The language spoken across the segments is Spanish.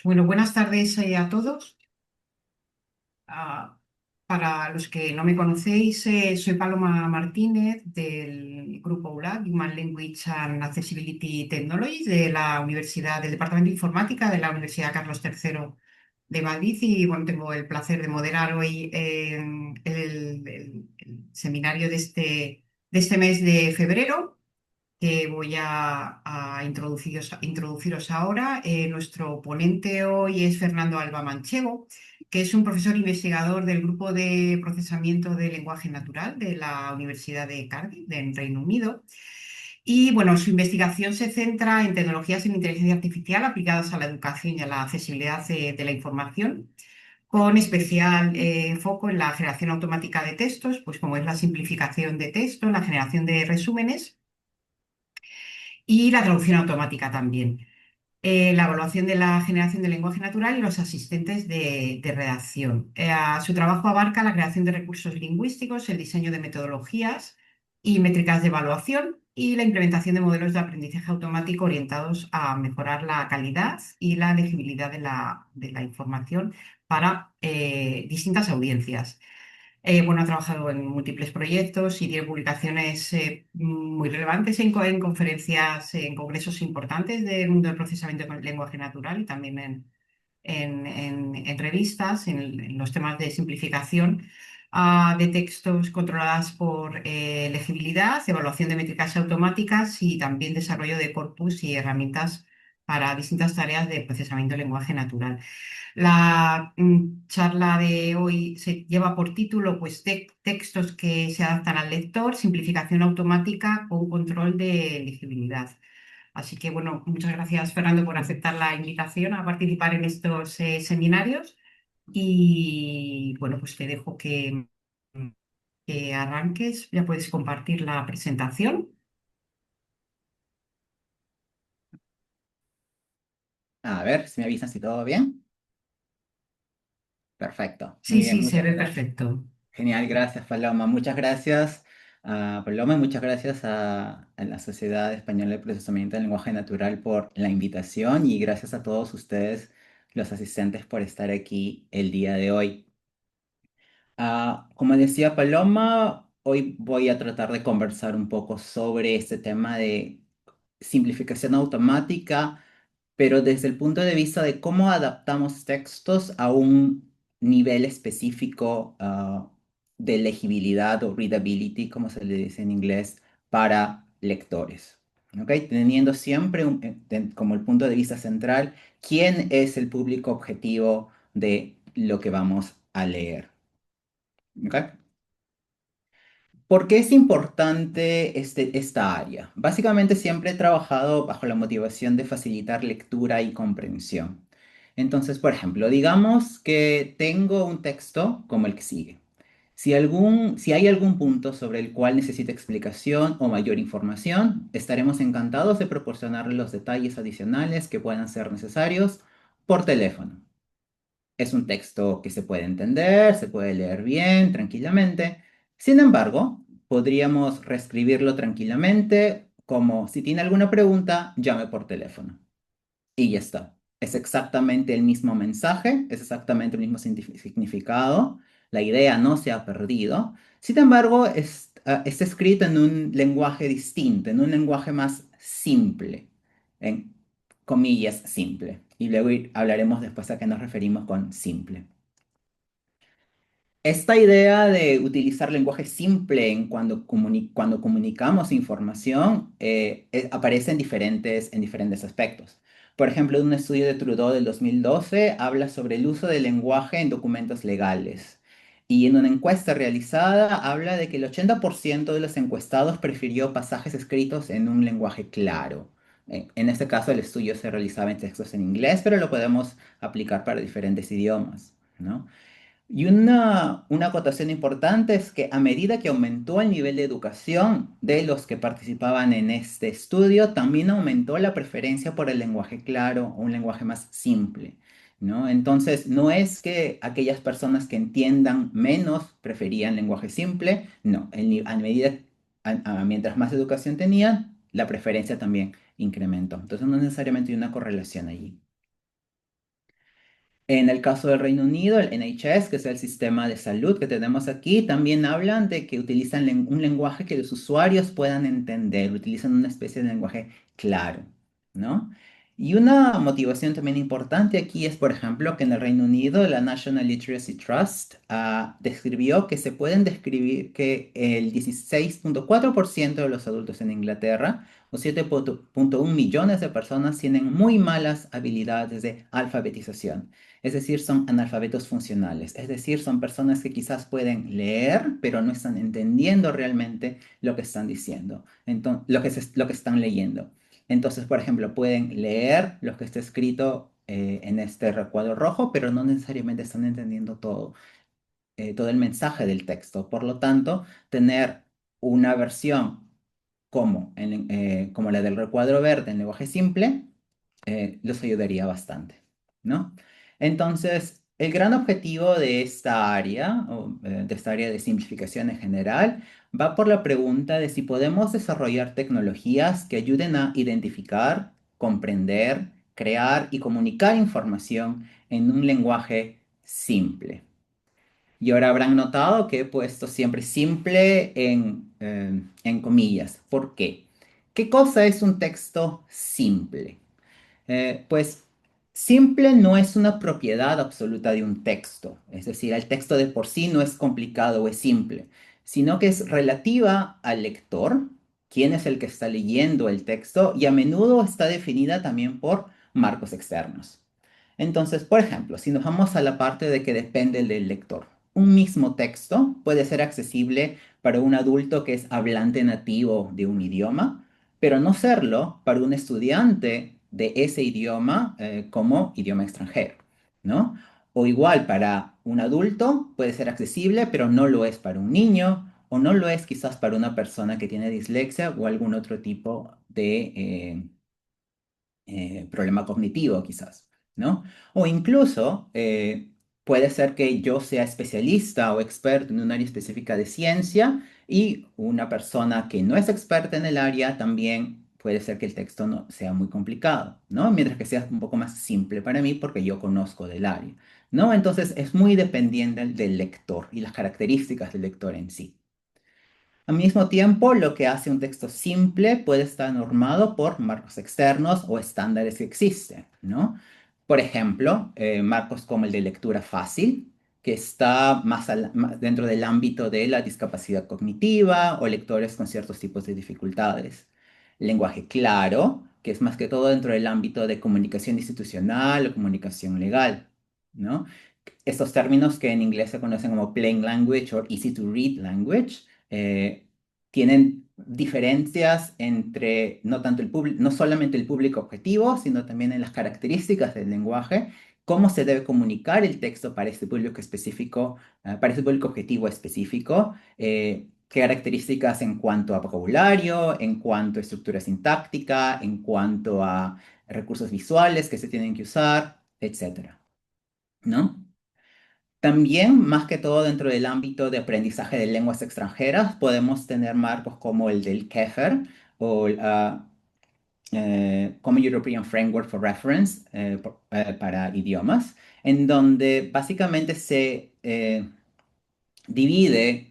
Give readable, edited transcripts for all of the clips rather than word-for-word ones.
Bueno, buenas tardes a todos. Ah, para los que no me conocéis, soy Paloma Martínez del grupo ULAC, Human Language and Accessibility Technologies, del Departamento de Informática de la Universidad Carlos III de Madrid. Y bueno, tengo el placer de moderar hoy el seminario de este mes de febrero que voy a introduciros ahora. Nuestro ponente hoy es Fernando Alba Manchego, que es un profesor investigador del Grupo de Procesamiento de Lenguaje Natural de la Universidad de Cardiff, en Reino Unido. Y bueno, su investigación se centra en tecnologías en inteligencia artificial aplicadas a la educación y a la accesibilidad de la información, con especial foco en la generación automática de textos, pues como es la simplificación de texto, la generación de resúmenes y la traducción automática también. La evaluación de la generación de lenguaje natural y los asistentes de redacción. Su trabajo abarca la creación de recursos lingüísticos, el diseño de metodologías y métricas de evaluación y la implementación de modelos de aprendizaje automático orientados a mejorar la calidad y la legibilidad de la información para distintas audiencias. Bueno, ha trabajado en múltiples proyectos y tiene publicaciones muy relevantes en conferencias, en congresos importantes del mundo del procesamiento con lenguaje natural y también en revistas, en los temas de simplificación de textos controladas por legibilidad, evaluación de métricas automáticas y también desarrollo de corpus y herramientas para distintas tareas de procesamiento de lenguaje natural. La charla de hoy se lleva por título pues, textos que se adaptan al lector, simplificación automática con control de legibilidad. Así que, bueno, muchas gracias, Fernando, por aceptar la invitación a participar en estos seminarios. Y bueno, pues te dejo que arranques. Ya puedes compartir la presentación. A ver, si me avisan si todo bien. Perfecto. Muy Sí, bien, sí, se muchas ve gracias. perfecto. Genial, gracias, Paloma. Muchas gracias a Paloma y muchas gracias a la Sociedad Española de Procesamiento del Lenguaje Natural por la invitación y gracias a todos ustedes, los asistentes, por estar aquí el día de hoy. Como decía Paloma, hoy voy a tratar de conversar un poco sobre este tema de simplificación automática, pero desde el punto de vista de cómo adaptamos textos a un nivel específico, de legibilidad o readability, como se le dice en inglés, para lectores. ¿Ok? Teniendo siempre como el punto de vista central, quién es el público objetivo de lo que vamos a leer. ¿Ok? ¿Por qué es importante esta área? Básicamente siempre he trabajado bajo la motivación de facilitar lectura y comprensión. Entonces, por ejemplo, digamos que tengo un texto como el que sigue. Si hay algún punto sobre el cual necesita explicación o mayor información, estaremos encantados de proporcionarle los detalles adicionales que puedan ser necesarios por teléfono. Es un texto que se puede entender, se puede leer bien, tranquilamente. Sin embargo, podríamos reescribirlo tranquilamente como si tiene alguna pregunta, llame por teléfono. Y ya está. Es exactamente el mismo mensaje, es exactamente el mismo significado. La idea no se ha perdido. Sin embargo, está escrito en un lenguaje distinto, en un lenguaje más simple, en comillas, simple. Y luego hablaremos después a qué nos referimos con simple. Esta idea de utilizar lenguaje simple cuando comunicamos información aparece en diferentes aspectos. Por ejemplo, un estudio de Trudeau del 2012 habla sobre el uso del lenguaje en documentos legales. Y en una encuesta realizada habla de que el 80% de los encuestados prefirió pasajes escritos en un lenguaje claro. En este caso, el estudio se realizaba en textos en inglés, pero lo podemos aplicar para diferentes idiomas, ¿no? Y una acotación importante es que a medida que aumentó el nivel de educación de los que participaban en este estudio, también aumentó la preferencia por el lenguaje claro o un lenguaje más simple, ¿no? Entonces, no es que aquellas personas que entiendan menos preferían lenguaje simple, no, a medida, mientras más educación tenían, la preferencia también incrementó. Entonces, no necesariamente hay una correlación allí. En el caso del Reino Unido, el NHS, que es el sistema de salud que tenemos aquí, también hablan de que utilizan un lenguaje que los usuarios puedan entender, utilizan una especie de lenguaje claro, ¿no? Y una motivación también importante aquí es, por ejemplo, que en el Reino Unido la National Literacy Trust describió que se pueden describir que el 16,4% de los adultos en Inglaterra o 7,1 millones de personas tienen muy malas habilidades de alfabetización. Es decir, son analfabetos funcionales. Es decir, son personas que quizás pueden leer, pero no están entendiendo realmente lo que están diciendo, entonces, lo que están leyendo. Entonces, por ejemplo, pueden leer lo que está escrito en este recuadro rojo, pero no necesariamente están entendiendo todo el mensaje del texto. Por lo tanto, tener una versión como la del recuadro verde en lenguaje simple los ayudaría bastante, ¿no? Entonces, el gran objetivo de esta área, de esta área de simplificación en general, va por la pregunta de si podemos desarrollar tecnologías que ayuden a identificar, comprender, crear y comunicar información en un lenguaje simple. Y ahora habrán notado que he puesto siempre simple en comillas. ¿Por qué? ¿Qué cosa es un texto simple? Pues simple no es una propiedad absoluta de un texto, es decir, el texto de por sí no es complicado o es simple, sino que es relativa al lector, quién es el que está leyendo el texto, y a menudo está definida también por marcos externos. Entonces, por ejemplo, si nos vamos a la parte de que depende del lector, un mismo texto puede ser accesible para un adulto que es hablante nativo de un idioma, pero no serlo para un estudiante de ese idioma como idioma extranjero, ¿no? O igual para un adulto puede ser accesible, pero no lo es para un niño, o no lo es quizás para una persona que tiene dislexia o algún otro tipo de problema cognitivo quizás, ¿no? O incluso puede ser que yo sea especialista o experto en un área específica de ciencia y una persona que no es experta en el área también puede ser que el texto no sea muy complicado, ¿no? Mientras que sea un poco más simple para mí porque yo conozco del área, ¿no? Entonces es muy dependiente del lector y las características del lector en sí. Al mismo tiempo, lo que hace un texto simple puede estar normado por marcos externos o estándares que existen, ¿no? Por ejemplo, marcos como el de lectura fácil, que está más dentro del ámbito de la discapacidad cognitiva o lectores con ciertos tipos de dificultades. Lenguaje claro, que es más que todo dentro del ámbito de comunicación institucional o comunicación legal, ¿no? Estos términos que en inglés se conocen como plain language o easy to read language tienen diferencias entre no tanto no solamente el público objetivo, sino también en las características del lenguaje, cómo se debe comunicar el texto para este público específico, para este público objetivo específico, qué características en cuanto a vocabulario, en cuanto a estructura sintáctica, en cuanto a recursos visuales que se tienen que usar, etcétera, ¿no? También, más que todo dentro del ámbito de aprendizaje de lenguas extranjeras, podemos tener marcos como el del KEFR o el Common European Framework for Reference para idiomas, en donde básicamente se divide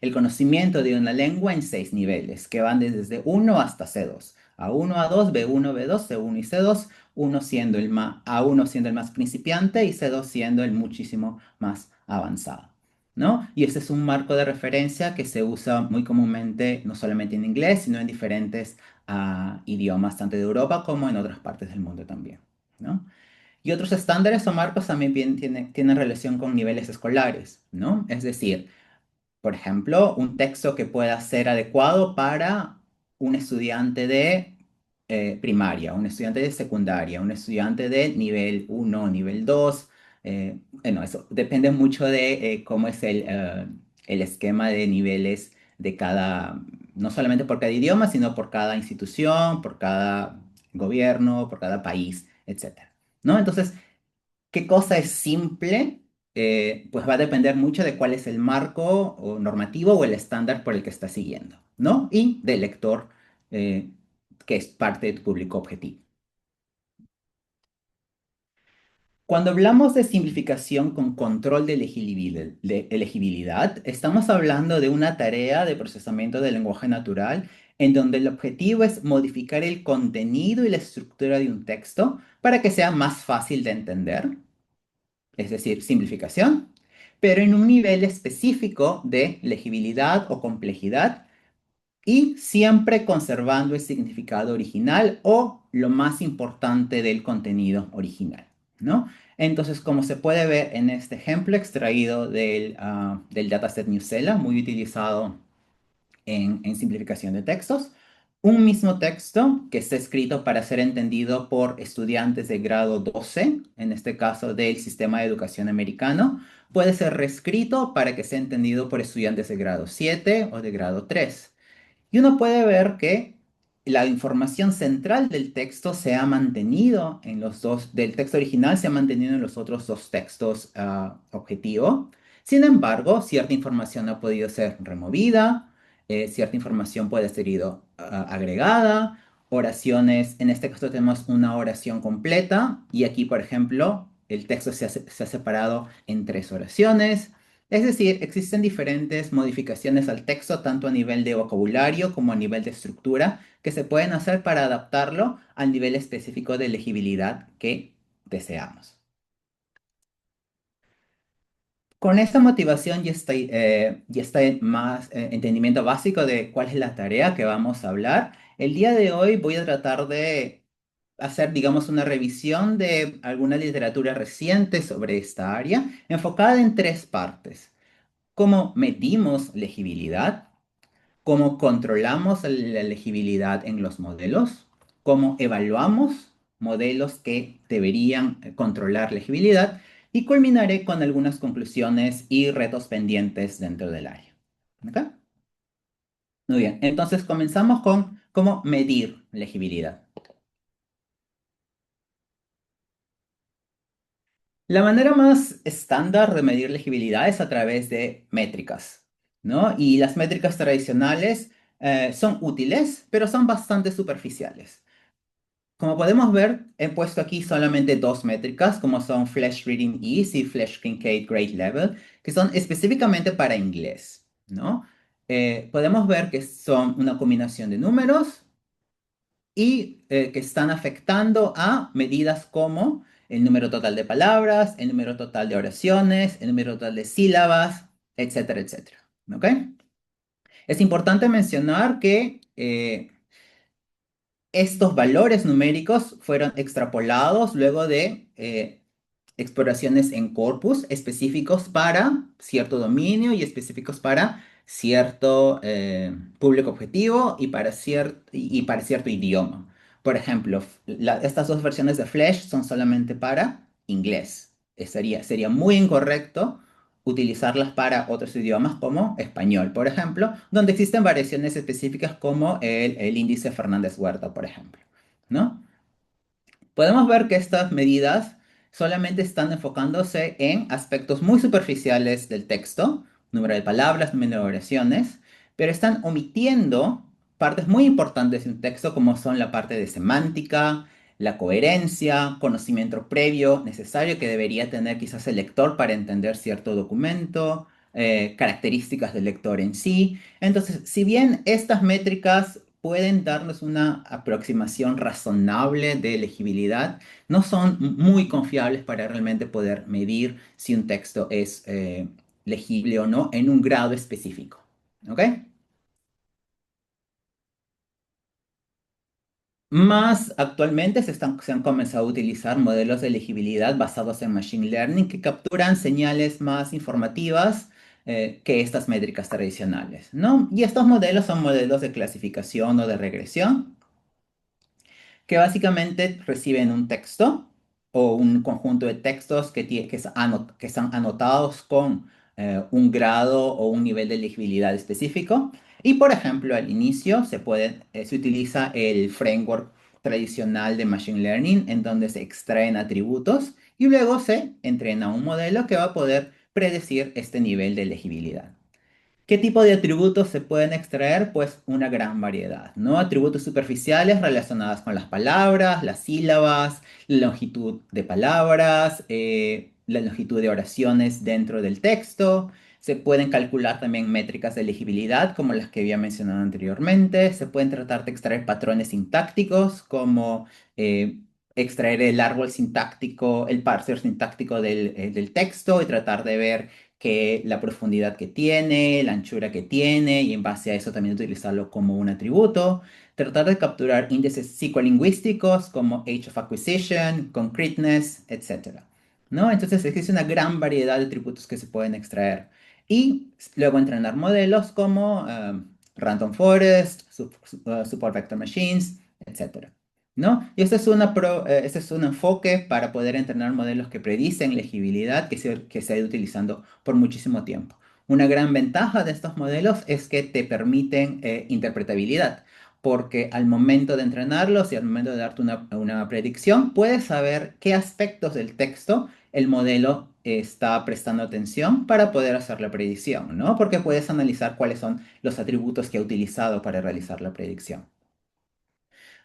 el conocimiento de una lengua en 6 niveles, que van desde uno hasta C2. A1, A2, B1, B2, C1 y C2, A1 siendo el más principiante y C2 siendo el muchísimo más avanzado, ¿no? Y ese es un marco de referencia que se usa muy comúnmente, no solamente en inglés, sino en diferentes idiomas, tanto de Europa como en otras partes del mundo también, ¿no? Y otros estándares o marcos también tienen relación con niveles escolares, ¿no? Es decir, por ejemplo, un texto que pueda ser adecuado para un estudiante de primaria, un estudiante de secundaria, un estudiante de nivel uno, nivel 2. Bueno, eso depende mucho de cómo es el esquema de niveles de cada, no solamente por cada idioma, sino por cada institución, por cada gobierno, por cada país, etcétera, ¿no? Entonces, ¿qué cosa es simple? Pues va a depender mucho de cuál es el marco o normativo o el estándar por el que está siguiendo, ¿no? Y del lector, que es parte de tu público objetivo. Cuando hablamos de simplificación con control de elegibilidad, estamos hablando de una tarea de procesamiento del lenguaje natural en donde el objetivo es modificar el contenido y la estructura de un texto para que sea más fácil de entender, es decir, simplificación, pero en un nivel específico de legibilidad o complejidad y siempre conservando el significado original o lo más importante del contenido original, ¿no? Entonces, como se puede ver en este ejemplo extraído del dataset Newsela, muy utilizado en simplificación de textos, un mismo texto que está escrito para ser entendido por estudiantes de grado 12, en este caso del sistema de educación americano, puede ser reescrito para que sea entendido por estudiantes de grado 7 o de grado 3. Y uno puede ver que la información central del texto se ha mantenido en los dos, del texto original se ha mantenido en los otros dos textos objetivo. Sin embargo, cierta información ha podido ser removida, cierta información puede ser ido agregada, oraciones, en este caso tenemos una oración completa y aquí, por ejemplo, el texto se ha separado en tres oraciones. Es decir, existen diferentes modificaciones al texto, tanto a nivel de vocabulario como a nivel de estructura, que se pueden hacer para adaptarlo al nivel específico de legibilidad que deseamos. Con esta motivación y este más entendimiento básico de cuál es la tarea que vamos a hablar, el día de hoy voy a tratar de hacer, digamos, una revisión de alguna literatura reciente sobre esta área, enfocada en tres partes. ¿Cómo medimos legibilidad? ¿Cómo controlamos la legibilidad en los modelos? ¿Cómo evaluamos modelos que deberían controlar legibilidad? Y culminaré con algunas conclusiones y retos pendientes dentro del área. ¿Ok? Muy bien, entonces comenzamos con cómo medir legibilidad. La manera más estándar de medir legibilidad es a través de métricas, ¿no? Y las métricas tradicionales son útiles, pero son bastante superficiales. Como podemos ver, he puesto aquí solamente dos métricas, como son Flash Reading Ease y Flash Kincaid Grade Level, que son específicamente para inglés, ¿no? Podemos ver que son una combinación de números y que están afectando a medidas como el número total de palabras, el número total de oraciones, el número total de sílabas, etcétera, etcétera. ¿Ok? Es importante mencionar que estos valores numéricos fueron extrapolados luego de exploraciones en corpus específicos para cierto dominio y específicos para cierto público objetivo y para cierto idioma. Por ejemplo, estas dos versiones de Flash son solamente para inglés. Sería muy incorrecto utilizarlas para otros idiomas como español, por ejemplo, donde existen variaciones específicas como el índice Fernández Huerta, por ejemplo, ¿no? Podemos ver que estas medidas solamente están enfocándose en aspectos muy superficiales del texto, número de palabras, número de oraciones, pero están omitiendo partes muy importantes de un texto como son la parte de semántica, la coherencia, conocimiento previo necesario que debería tener quizás el lector para entender cierto documento, características del lector en sí. Entonces, si bien estas métricas pueden darnos una aproximación razonable de legibilidad, no son muy confiables para realmente poder medir si un texto es legible o no en un grado específico. ¿Ok? Más actualmente se han comenzado a utilizar modelos de legibilidad basados en Machine Learning que capturan señales más informativas que estas métricas tradicionales, ¿no? Y estos modelos son modelos de clasificación o de regresión que básicamente reciben un texto o un conjunto de textos que están anotados con un grado o un nivel de legibilidad específico. Y por ejemplo, al inicio se utiliza el framework tradicional de Machine Learning en donde se extraen atributos y luego se entrena un modelo que va a poder predecir este nivel de legibilidad. ¿Qué tipo de atributos se pueden extraer? Pues una gran variedad, ¿no? Atributos superficiales relacionados con las palabras, las sílabas, la longitud de palabras, la longitud de oraciones dentro del texto. Se pueden calcular también métricas de legibilidad, como las que había mencionado anteriormente. Se pueden tratar de extraer patrones sintácticos, como eh, extraer el árbol sintáctico, el parser sintáctico del texto y tratar de ver que la profundidad que tiene, la anchura que tiene, y en base a eso también utilizarlo como un atributo. Tratar de capturar índices psicolingüísticos como age of acquisition, concreteness, etcétera, ¿no? Entonces existe una gran variedad de atributos que se pueden extraer. Y luego entrenar modelos como Random Forest, Support Vector Machines, etcétera, ¿no? Y este es un enfoque para poder entrenar modelos que predicen legibilidad que se ha ido utilizando por muchísimo tiempo. Una gran ventaja de estos modelos es que te permiten interpretabilidad, porque al momento de entrenarlos y al momento de darte una predicción, puedes saber qué aspectos del texto el modelo está prestando atención para poder hacer la predicción, ¿no? Porque puedes analizar cuáles son los atributos que ha utilizado para realizar la predicción.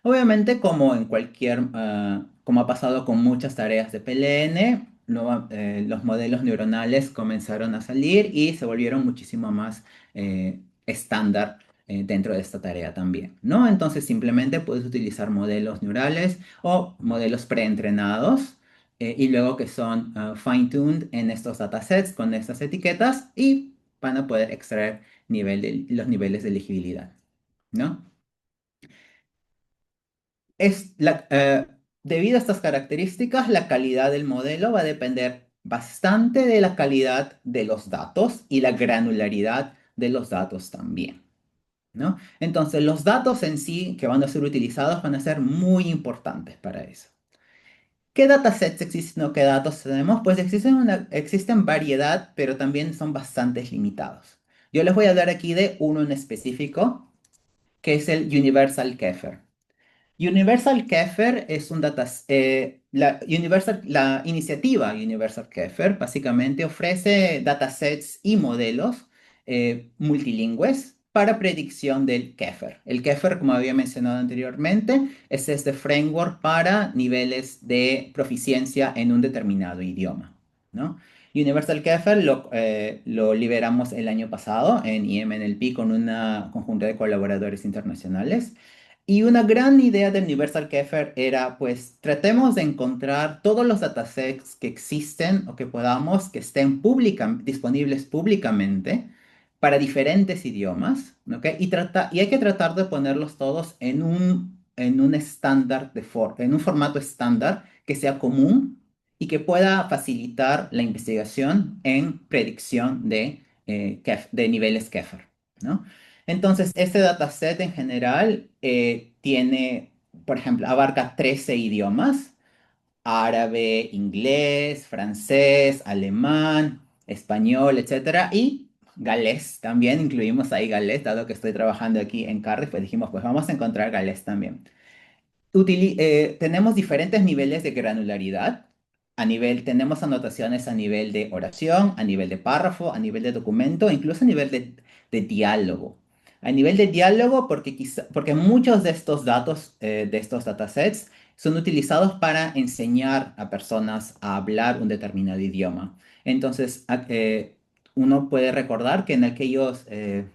Obviamente, como en como ha pasado con muchas tareas de PLN, los modelos neuronales comenzaron a salir y se volvieron muchísimo más estándar dentro de esta tarea también, ¿no? Entonces, simplemente puedes utilizar modelos neurales o modelos preentrenados y luego que son fine-tuned en estos datasets con estas etiquetas y van a poder extraer los niveles de legibilidad, ¿no? Es debido a estas características, la calidad del modelo va a depender bastante de la calidad de los datos y la granularidad de los datos también, ¿no? Entonces, los datos en sí que van a ser utilizados van a ser muy importantes para eso. ¿Qué datasets existen o qué datos tenemos? Pues existen variedad, pero también son bastante limitados. Yo les voy a hablar aquí de uno en específico, que es el Universal Keffer. Universal Keffer es la iniciativa Universal Keffer básicamente ofrece datasets y modelos multilingües para predicción del Keffer. El Keffer, como había mencionado anteriormente, es este framework para niveles de proficiencia en un determinado idioma, ¿no? Universal Keffer lo liberamos el año pasado en IMNLP con una conjunto de colaboradores internacionales. Y una gran idea de Universal Keffer era, pues, tratemos de encontrar todos los datasets que existen o que podamos, que estén disponibles públicamente para diferentes idiomas, ¿ok? Y hay que tratar de ponerlos todos en un estándar en un formato estándar que sea común y que pueda facilitar la investigación en predicción de niveles Keffer, ¿no? Entonces, este dataset en general tiene, por ejemplo, abarca 13 idiomas: árabe, inglés, francés, alemán, español, etcétera, y galés también, incluimos ahí galés, dado que estoy trabajando aquí en Cardiff, pues dijimos, pues vamos a encontrar galés también. Tenemos diferentes niveles de granularidad. Tenemos anotaciones a nivel de oración, a nivel de párrafo, a nivel de documento, incluso a nivel de diálogo. A nivel de diálogo, porque muchos de estos datos, de estos datasets, son utilizados para enseñar a personas a hablar un determinado idioma. Entonces, uno puede recordar que en aquellos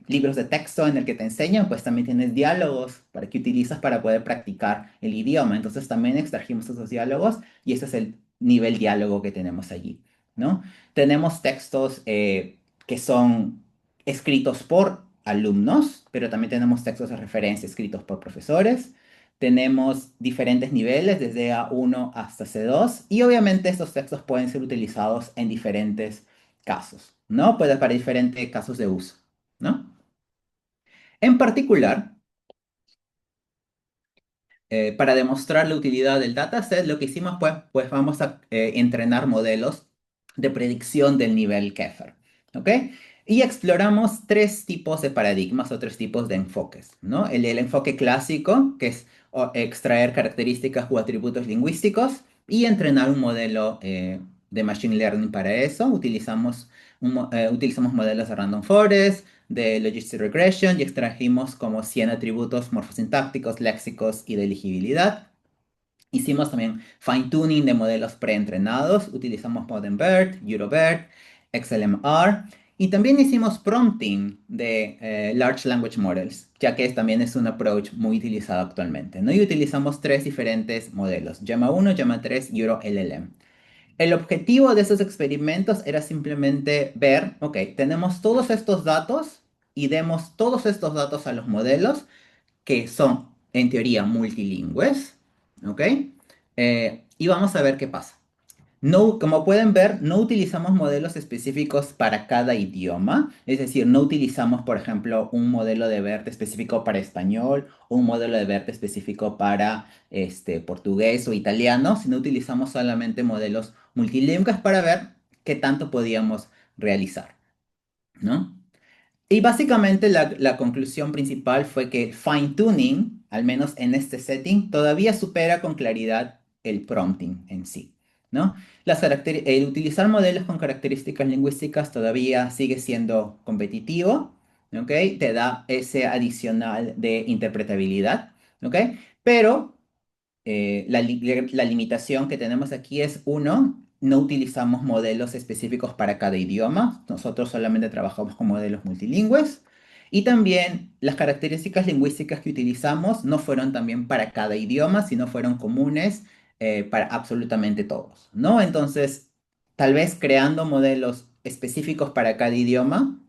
libros de texto en el que te enseñan, pues también tienes diálogos para que utilizas para poder practicar el idioma. Entonces también extrajimos esos diálogos y ese es el nivel diálogo que tenemos allí, ¿no? Tenemos textos que son escritos por alumnos, pero también tenemos textos de referencia escritos por profesores. Tenemos diferentes niveles, desde A1 hasta C2, y obviamente estos textos pueden ser utilizados en diferentes casos, ¿no? Puede para diferentes casos de uso, ¿no? En particular, para demostrar la utilidad del dataset, lo que hicimos pues vamos a entrenar modelos de predicción del nivel Keffer, ¿ok? Y exploramos tres tipos de paradigmas o tres tipos de enfoques, ¿no? El enfoque clásico, que es extraer características o atributos lingüísticos y entrenar un modelo de Machine Learning para eso. Utilizamos utilizamos modelos de Random Forest, de Logistic Regression y extrajimos como 100 atributos morfosintácticos, léxicos y de elegibilidad. Hicimos también fine tuning de modelos preentrenados. Utilizamos Modern-BERT, Eurobert, XLMR. Y también hicimos prompting de Large Language Models, ya que también es un approach muy utilizado actualmente, ¿no? Y utilizamos tres diferentes modelos, Llama 1, Llama 3 y EuroLLM. El objetivo de esos experimentos era simplemente ver, ok, tenemos todos estos datos y demos todos estos datos a los modelos que son, en teoría, multilingües, ¿ok? Y vamos a ver qué pasa. No, como pueden ver, no utilizamos modelos específicos para cada idioma, es decir, no utilizamos, por ejemplo, un modelo de BERT específico para español o un modelo de BERT específico para portugués o italiano, sino utilizamos solamente modelos multilingües para ver qué tanto podíamos realizar, ¿no? Y básicamente la conclusión principal fue que fine tuning, al menos en este setting, todavía supera con claridad el prompting en sí, ¿no? El utilizar modelos con características lingüísticas todavía sigue siendo competitivo, ¿ok? Te da ese adicional de interpretabilidad, ¿ok? Pero la limitación que tenemos aquí es, uno, no utilizamos modelos específicos para cada idioma. Nosotros solamente trabajamos con modelos multilingües. Y también las características lingüísticas que utilizamos no fueron también para cada idioma, sino fueron comunes para absolutamente todos, ¿no? Entonces, tal vez creando modelos específicos para cada idioma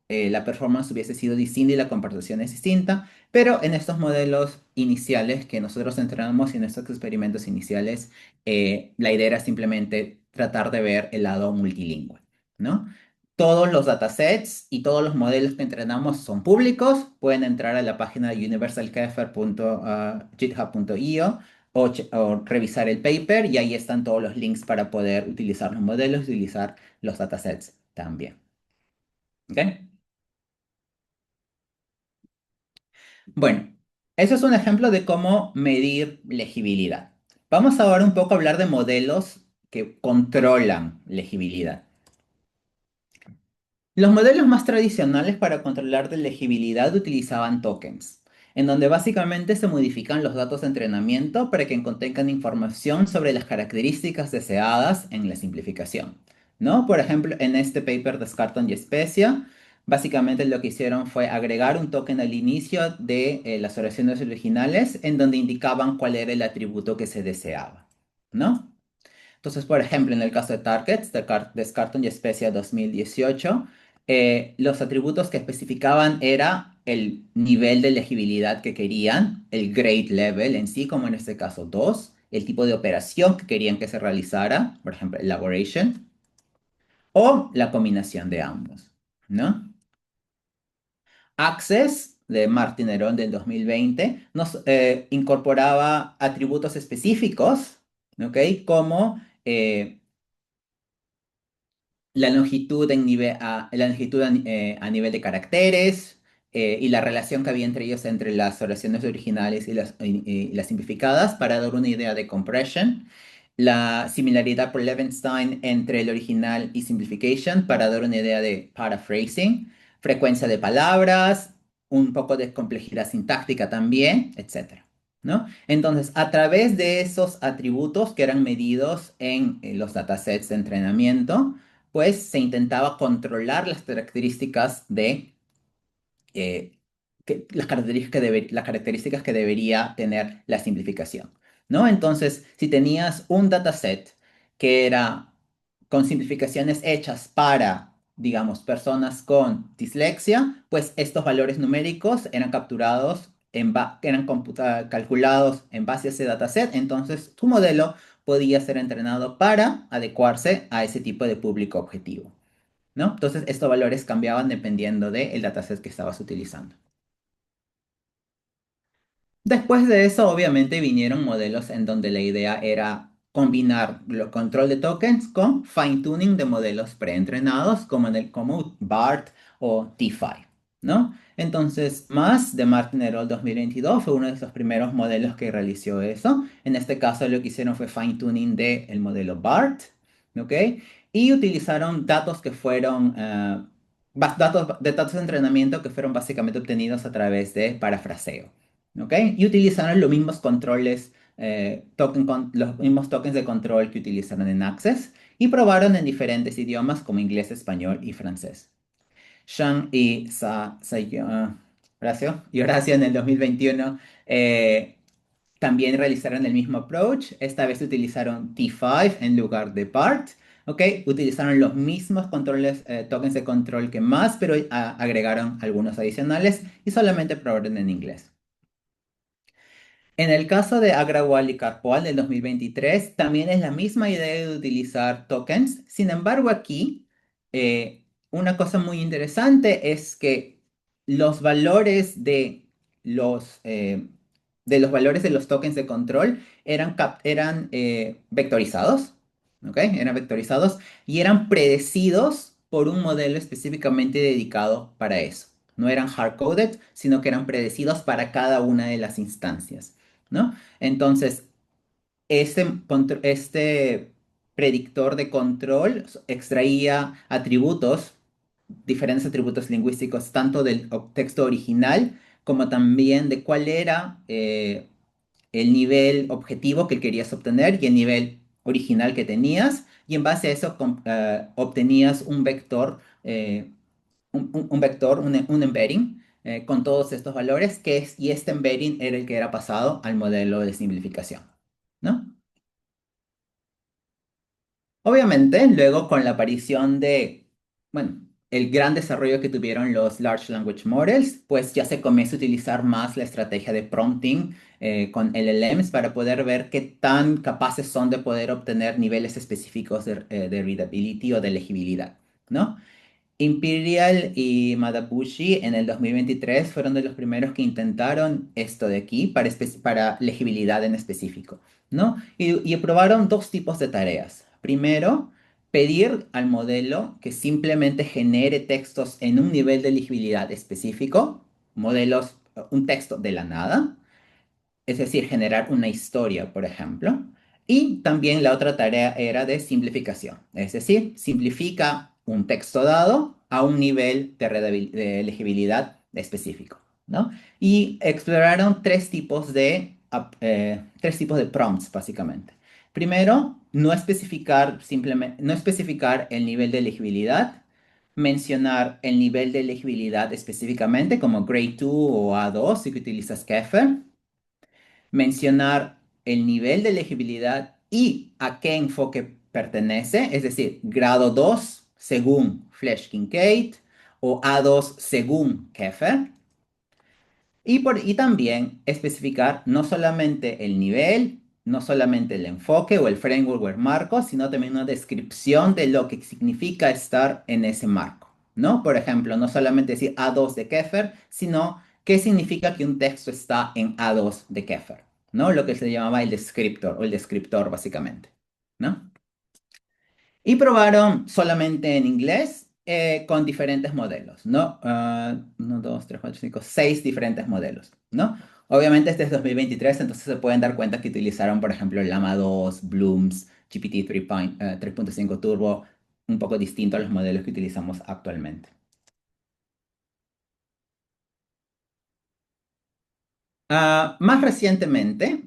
la performance hubiese sido distinta y la compartición es distinta, pero en estos modelos iniciales que nosotros entrenamos y en estos experimentos iniciales, la idea era simplemente tratar de ver el lado multilingüe, ¿no? Todos los datasets y todos los modelos que entrenamos son públicos, pueden entrar a la página de universalkefir.github.io o revisar el paper y ahí están todos los links para poder utilizar los modelos y utilizar los datasets también. ¿Ok? Bueno, eso es un ejemplo de cómo medir legibilidad. Vamos ahora un poco a hablar de modelos que controlan legibilidad. Los modelos más tradicionales para controlar la legibilidad utilizaban tokens, en donde básicamente se modifican los datos de entrenamiento para que contengan información sobre las características deseadas en la simplificación, ¿no? Por ejemplo, en este paper de Scarton y Specia, básicamente lo que hicieron fue agregar un token al inicio de las oraciones originales en donde indicaban cuál era el atributo que se deseaba, ¿no? Entonces, por ejemplo, en el caso de Targets, de Scarton y Specia 2018, los atributos que especificaban era el nivel de legibilidad que querían, el grade level en sí, como en este caso 2, el tipo de operación que querían que se realizara, por ejemplo, elaboration, o la combinación de ambos, ¿no? Access de Martin Herón del 2020 nos incorporaba atributos específicos, ¿ok? Como la longitud a nivel de caracteres y la relación que había entre ellos entre las oraciones originales y las simplificadas para dar una idea de compression, la similaridad por Levenstein entre el original y simplification para dar una idea de paraphrasing, frecuencia de palabras, un poco de complejidad sintáctica también, etcétera, ¿no? Entonces, a través de esos atributos que eran medidos en los datasets de entrenamiento, pues se intentaba controlar las características eh, las características que debería tener la simplificación, ¿no? Entonces, si tenías un dataset que era con simplificaciones hechas para, digamos, personas con dislexia, pues estos valores numéricos eran capturados, calculados en base a ese dataset, entonces tu modelo podía ser entrenado para adecuarse a ese tipo de público objetivo, ¿no? Entonces, estos valores cambiaban dependiendo del dataset que estabas utilizando. Después de eso, obviamente, vinieron modelos en donde la idea era combinar el control de tokens con fine-tuning de modelos preentrenados, como BART o T5, ¿no? Entonces, más de Martin et al. 2022 fue uno de los primeros modelos que realizó eso. En este caso, lo que hicieron fue fine-tuning del modelo BART, ¿ok? y utilizaron datos que fueron, datos de entrenamiento que fueron básicamente obtenidos a través de parafraseo. ¿Ok? Y utilizaron los mismos controles, los mismos tokens de control que utilizaron en Access y probaron en diferentes idiomas como inglés, español y francés. Sean y Horacio en el 2021 también realizaron el mismo approach. Esta vez utilizaron T5 en lugar de BART. ¿Ok? Utilizaron los mismos controles, tokens de control que más, pero agregaron algunos adicionales y solamente probaron en inglés. En el caso de Agrawal y Karpal del 2023, también es la misma idea de utilizar tokens. Sin embargo, aquí una cosa muy interesante es que los valores de los valores de los tokens de control eran vectorizados, ¿ok? Eran vectorizados y eran predecidos por un modelo específicamente dedicado para eso. No eran hard-coded, sino que eran predecidos para cada una de las instancias. ¿No? Entonces, este predictor de control extraía atributos, diferentes atributos lingüísticos, tanto del texto original como también de cuál era el nivel objetivo que querías obtener y el nivel original que tenías, y en base a eso obtenías un vector un embedding con todos estos valores, y este embedding era el que era pasado al modelo de simplificación, ¿no? Obviamente, luego con la aparición bueno, el gran desarrollo que tuvieron los Large Language Models, pues ya se comienza a utilizar más la estrategia de prompting con LLMs para poder ver qué tan capaces son de poder obtener niveles específicos de readability o de legibilidad, ¿no? Imperial y Madabushi en el 2023 fueron de los primeros que intentaron esto de aquí para legibilidad en específico, ¿no? Y probaron dos tipos de tareas. Primero, pedir al modelo que simplemente genere textos en un nivel de legibilidad específico, un texto de la nada, es decir, generar una historia, por ejemplo. Y también la otra tarea era de simplificación, es decir, simplifica un texto dado a un nivel de legibilidad específico, ¿no? Y exploraron tres tipos de prompts, básicamente. Primero, no especificar el nivel de legibilidad, mencionar el nivel de legibilidad específicamente, como Grade 2 o A2, si que utilizas Kefir, mencionar el nivel de legibilidad y a qué enfoque pertenece, es decir, grado 2 según Flesch-Kincaid o A2 según Keffer, y también especificar no solamente el nivel, no solamente el enfoque o el framework o el marco, sino también una descripción de lo que significa estar en ese marco, ¿no? Por ejemplo, no solamente decir A2 de Keffer, sino qué significa que un texto está en A2 de Keffer, ¿no? Lo que se llamaba el descriptor o el descriptor, básicamente, ¿no? Y probaron solamente en inglés con diferentes modelos, ¿no? Uno, dos, tres, cuatro, cinco, seis diferentes modelos, ¿no? Obviamente este es 2023, entonces se pueden dar cuenta que utilizaron, por ejemplo, Llama 2, Blooms, GPT 3.5 Turbo, un poco distinto a los modelos que utilizamos actualmente. Más recientemente,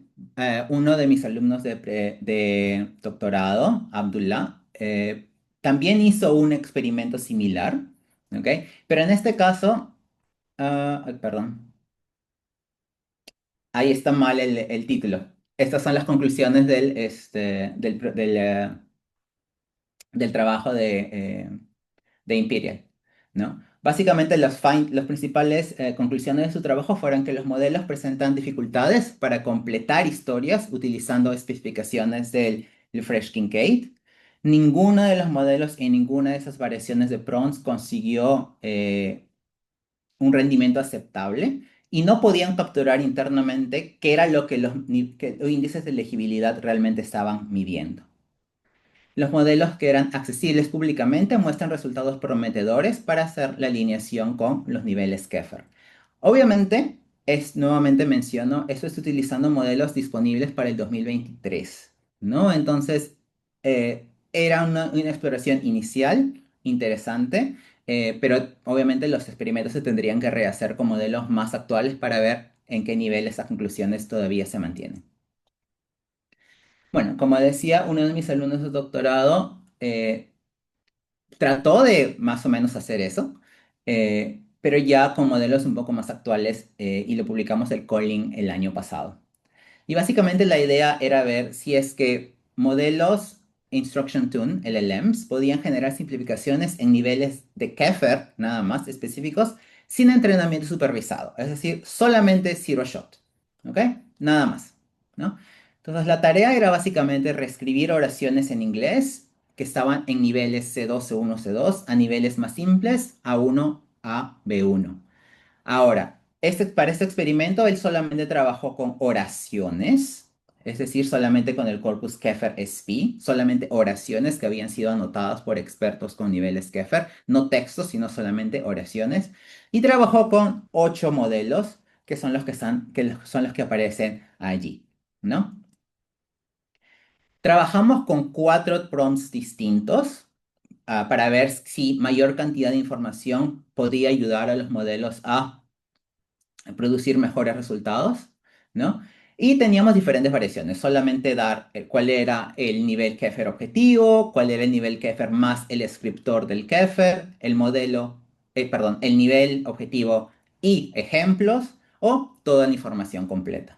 uno de mis alumnos de doctorado, Abdullah, también hizo un experimento similar, ¿ok? Pero en este caso, ay, perdón, ahí está mal el título. Estas son las conclusiones del trabajo de Imperial, ¿no? Básicamente, las principales conclusiones de su trabajo fueron que los modelos presentan dificultades para completar historias utilizando especificaciones del Fresh Kincaid. Ninguno de los modelos en ninguna de esas variaciones de prompts consiguió un rendimiento aceptable y no podían capturar internamente qué era lo que los índices de legibilidad realmente estaban midiendo. Los modelos que eran accesibles públicamente muestran resultados prometedores para hacer la alineación con los niveles Keffer. Obviamente, nuevamente menciono, esto es utilizando modelos disponibles para el 2023, ¿no? Entonces, era una exploración inicial interesante, pero obviamente los experimentos se tendrían que rehacer con modelos más actuales para ver en qué nivel esas conclusiones todavía se mantienen. Bueno, como decía, uno de mis alumnos de doctorado trató de más o menos hacer eso, pero ya con modelos un poco más actuales y lo publicamos el Calling el año pasado. Y básicamente la idea era ver si es que modelos Instruction Toon, LLMs, podían generar simplificaciones en niveles de Keffer, nada más específicos, sin entrenamiento supervisado, es decir, solamente zero shot, ¿ok? Nada más, ¿no? Entonces la tarea era básicamente reescribir oraciones en inglés que estaban en niveles C2, C1, C2, a niveles más simples, A1 a B1. Ahora, para este experimento él solamente trabajó con oraciones, es decir, solamente con el corpus Keffer-SP, solamente oraciones que habían sido anotadas por expertos con niveles Keffer, no textos, sino solamente oraciones, y trabajó con 8 modelos, que son los que son los que aparecen allí, ¿no? Trabajamos con 4 prompts distintos para ver si mayor cantidad de información podría ayudar a los modelos a producir mejores resultados, ¿no? Y teníamos diferentes variaciones, solamente dar cuál era el nivel Keffer objetivo, cuál era el nivel Keffer más el descriptor del Keffer, el modelo, perdón, el nivel objetivo y ejemplos, o toda la información completa.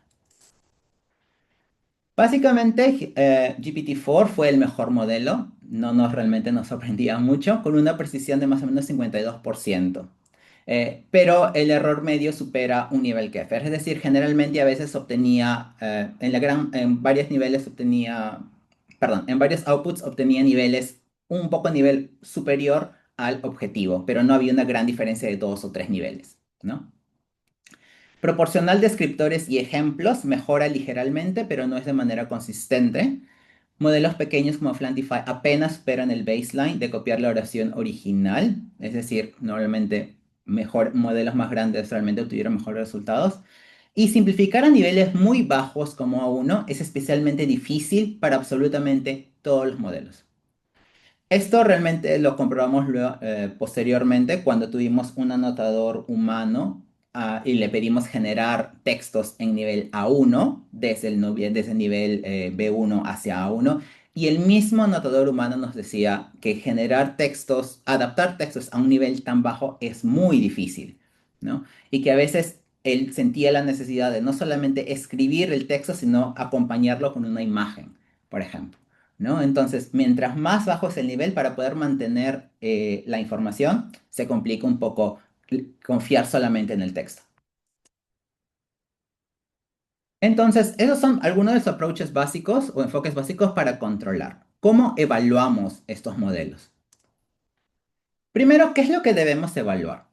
Básicamente, GPT-4 fue el mejor modelo, realmente nos sorprendía mucho, con una precisión de más o menos 52%. Pero el error medio supera un nivel Keffer, es decir, generalmente a veces obtenía, en varios niveles obtenía, perdón, en varios outputs obtenía niveles, un poco nivel superior al objetivo, pero no había una gran diferencia de 2 o 3 niveles, ¿no? Proporcional de descriptores y ejemplos mejora ligeramente, pero no es de manera consistente. Modelos pequeños como Flantify apenas superan el baseline de copiar la oración original, es decir, normalmente modelos más grandes realmente obtuvieron mejores resultados. Y simplificar a niveles muy bajos como A1 es especialmente difícil para absolutamente todos los modelos. Esto realmente lo comprobamos posteriormente cuando tuvimos un anotador humano y le pedimos generar textos en nivel A1 desde el nivel B1 hacia A1 y el mismo anotador humano nos decía que generar textos, adaptar textos a un nivel tan bajo es muy difícil, ¿no? Y que a veces él sentía la necesidad de no solamente escribir el texto, sino acompañarlo con una imagen, por ejemplo. ¿No? Entonces, mientras más bajo es el nivel para poder mantener la información, se complica un poco confiar solamente en el texto. Entonces, esos son algunos de los approaches básicos o enfoques básicos para controlar. ¿Cómo evaluamos estos modelos? Primero, ¿qué es lo que debemos evaluar?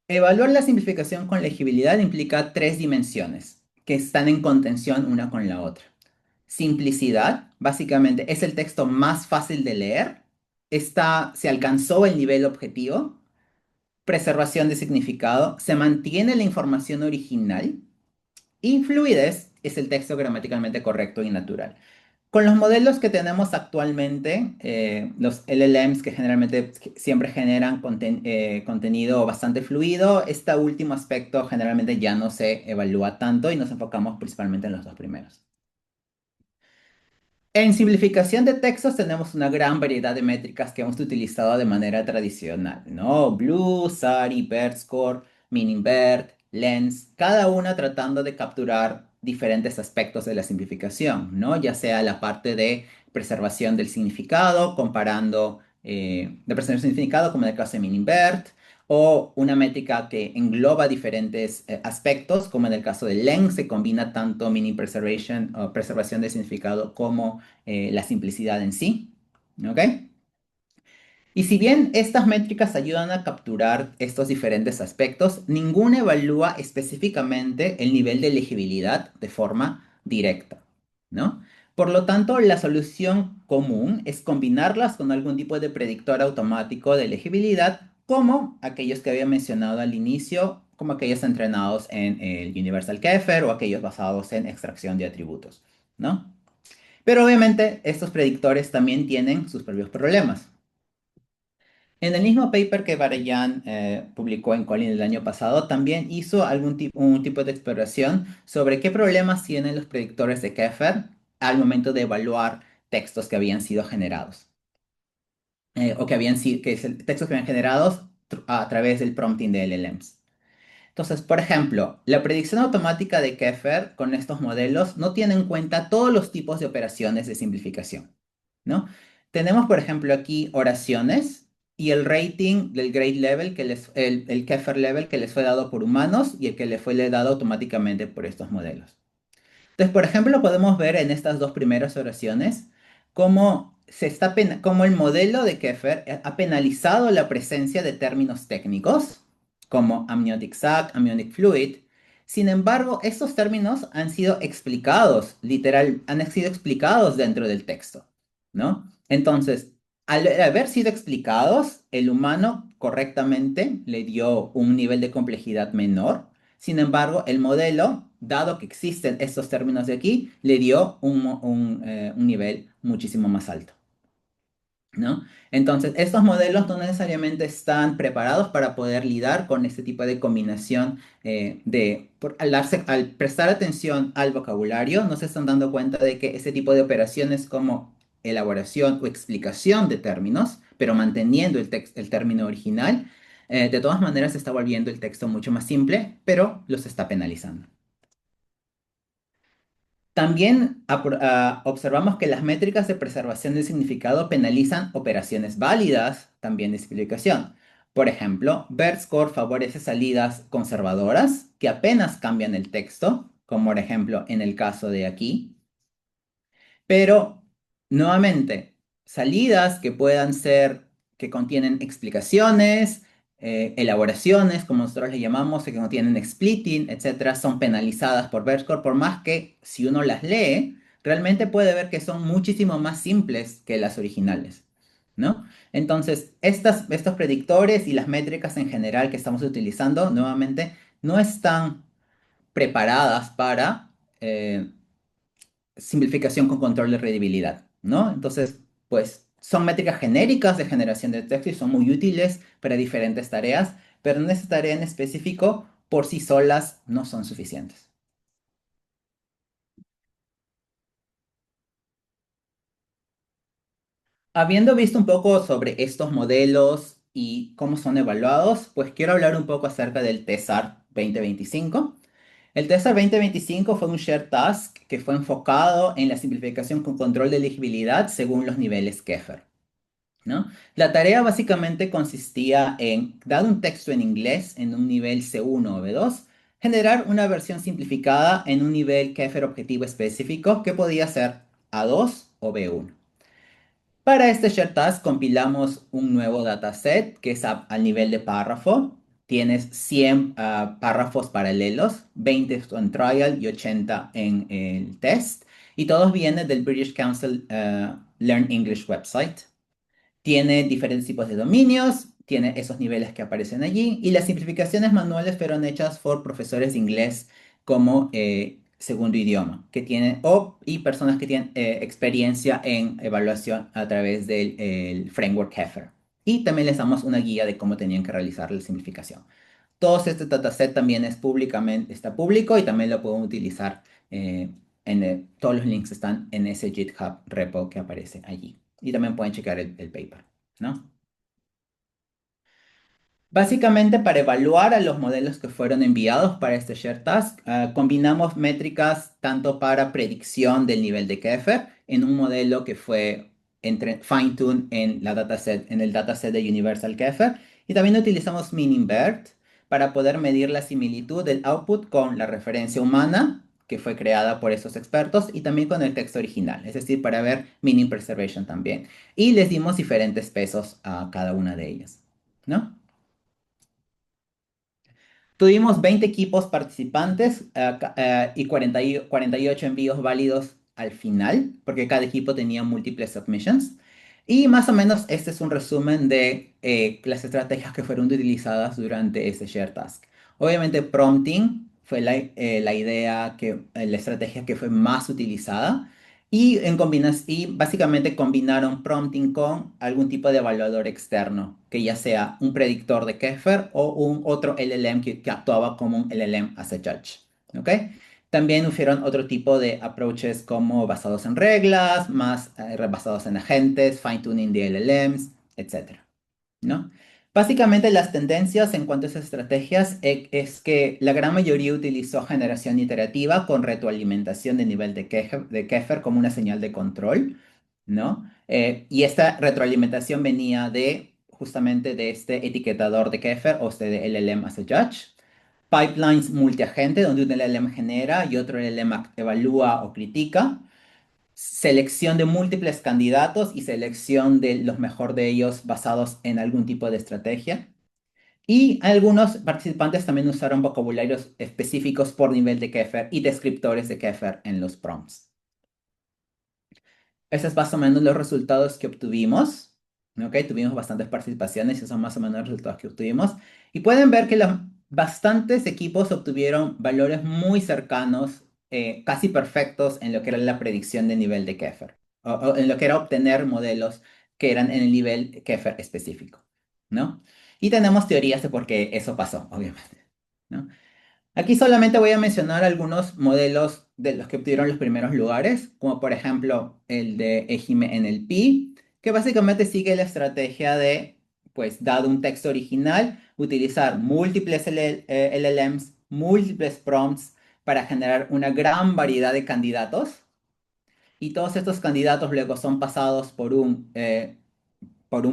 Evaluar la simplificación con legibilidad implica 3 dimensiones que están en contención una con la otra. Simplicidad, básicamente, es el texto más fácil de leer. Se alcanzó el nivel objetivo. Preservación de significado, se mantiene la información original. Y fluidez es el texto gramaticalmente correcto y natural. Con los modelos que tenemos actualmente, los LLMs que generalmente siempre generan contenido bastante fluido, este último aspecto generalmente ya no se evalúa tanto y nos enfocamos principalmente en los 2 primeros. En simplificación de textos tenemos una gran variedad de métricas que hemos utilizado de manera tradicional, ¿no? Blue, SARI, BERT Score, MinimBERT, Lens, cada una tratando de capturar diferentes aspectos de la simplificación, ¿no? Ya sea la parte de preservación del significado, comparando de preservación del significado, como en el caso de MinimBERT, o una métrica que engloba diferentes aspectos, como en el caso de Lens, se combina tanto meaning preservation o preservación del significado como la simplicidad en sí. ¿Ok? Y si bien estas métricas ayudan a capturar estos diferentes aspectos, ninguna evalúa específicamente el nivel de legibilidad de forma directa, ¿no? Por lo tanto, la solución común es combinarlas con algún tipo de predictor automático de legibilidad, como aquellos que había mencionado al inicio, como aquellos entrenados en el Universal Keffer o aquellos basados en extracción de atributos, ¿no? Pero obviamente estos predictores también tienen sus propios problemas. En el mismo paper que Barayan publicó en Colin el año pasado, también hizo un tipo de exploración sobre qué problemas tienen los predictores de Keffer al momento de evaluar textos que habían sido generados, o que habían sido, textos que habían generados a través del prompting de LLMs. Entonces, por ejemplo, la predicción automática de Keffer con estos modelos no tiene en cuenta todos los tipos de operaciones de simplificación, ¿no? Tenemos, por ejemplo, aquí oraciones y el rating del grade level, el Keffer level que les fue dado por humanos y el que le fue dado automáticamente por estos modelos. Entonces, por ejemplo, podemos ver en estas dos primeras oraciones cómo el modelo de Keffer ha penalizado la presencia de términos técnicos como amniotic sac, amniotic fluid. Sin embargo, estos términos han sido explicados, han sido explicados dentro del texto, ¿no? Entonces, al haber sido explicados, el humano correctamente le dio un nivel de complejidad menor. Sin embargo, el modelo, dado que existen estos términos de aquí, le dio un nivel muchísimo más alto, ¿no? Entonces, estos modelos no necesariamente están preparados para poder lidiar con este tipo de combinación al prestar atención al vocabulario, no se están dando cuenta de que este tipo de operaciones como elaboración o explicación de términos, pero manteniendo el término original, de todas maneras se está volviendo el texto mucho más simple, pero los está penalizando. También observamos que las métricas de preservación del significado penalizan operaciones válidas también de explicación. Por ejemplo, BERT-score favorece salidas conservadoras que apenas cambian el texto, como por ejemplo en el caso de aquí. Pero, nuevamente, salidas que puedan ser, que contienen explicaciones, elaboraciones, como nosotros le llamamos, que contienen splitting, etcétera, son penalizadas por Verscore, por más que si uno las lee, realmente puede ver que son muchísimo más simples que las originales, ¿no? Entonces, estos predictores y las métricas en general que estamos utilizando, nuevamente, no están preparadas para simplificación con control de readabilidad, ¿no? Entonces, pues son métricas genéricas de generación de texto y son muy útiles para diferentes tareas, pero en esta tarea en específico, por sí solas, no son suficientes. Habiendo visto un poco sobre estos modelos y cómo son evaluados, pues quiero hablar un poco acerca del TESAR 2025. El TESAR 2025 fue un shared task que fue enfocado en la simplificación con control de elegibilidad según los niveles Keffer, ¿no? La tarea básicamente consistía en, dado un texto en inglés en un nivel C1 o B2, generar una versión simplificada en un nivel Keffer objetivo específico que podía ser A2 o B1. Para este share task compilamos un nuevo dataset que es al nivel de párrafo. Tienes 100 párrafos paralelos, 20 en trial y 80 en el test. Y todos vienen del British Council Learn English website. Tiene diferentes tipos de dominios, tiene esos niveles que aparecen allí y las simplificaciones manuales fueron hechas por profesores de inglés como segundo idioma, y personas que tienen experiencia en evaluación a través del el framework Heifer. Y también les damos una guía de cómo tenían que realizar la simplificación. Todo este dataset también está público y también lo pueden utilizar. Todos los links están en ese GitHub repo que aparece allí. Y también pueden checar el paper, ¿no? Básicamente, para evaluar a los modelos que fueron enviados para este share task, combinamos métricas tanto para predicción del nivel de Keffer en un modelo que fue fine-tune en el dataset de Universal Keffer, y también utilizamos MinInvert para poder medir la similitud del output con la referencia humana que fue creada por esos expertos y también con el texto original, es decir, para ver meaning preservation también. Y les dimos diferentes pesos a cada una de ellas, ¿no? Tuvimos 20 equipos participantes y 48 envíos válidos al final, porque cada equipo tenía múltiples submissions. Y más o menos este es un resumen de las estrategias que fueron utilizadas durante ese share task. Obviamente prompting fue la estrategia que fue más utilizada. y básicamente combinaron prompting con algún tipo de evaluador externo, que ya sea un predictor de Keffer o un otro LLM que actuaba como un LLM as a judge. ¿Ok? También hubieron otro tipo de approaches como basados en reglas, más basados en agentes, fine-tuning de LLMs, etcétera. ¿No? Básicamente las tendencias en cuanto a esas estrategias es que la gran mayoría utilizó generación iterativa con retroalimentación de nivel de Keffer como una señal de control, ¿no? Y esta retroalimentación venía de justamente de este etiquetador de Keffer o este de LLM as a judge. Pipelines multiagente donde un LLM genera y otro LLM evalúa o critica, selección de múltiples candidatos y selección de los mejor de ellos basados en algún tipo de estrategia. Y algunos participantes también usaron vocabularios específicos por nivel de Keffer y descriptores de Keffer en los prompts. Esos es más o menos los resultados que obtuvimos. ¿Ok? Tuvimos bastantes participaciones y esos son más o menos los resultados que obtuvimos. Y pueden ver que bastantes equipos obtuvieron valores muy cercanos, casi perfectos en lo que era la predicción de nivel de Keffer, o en lo que era obtener modelos que eran en el nivel Keffer específico, ¿no? Y tenemos teorías de por qué eso pasó, obviamente, ¿no? Aquí solamente voy a mencionar algunos modelos de los que obtuvieron los primeros lugares, como por ejemplo el de Ejime NLP, que básicamente sigue la estrategia de, pues, dado un texto original, utilizar múltiples LLMs, múltiples prompts para generar una gran variedad de candidatos. Y todos estos candidatos luego son pasados por un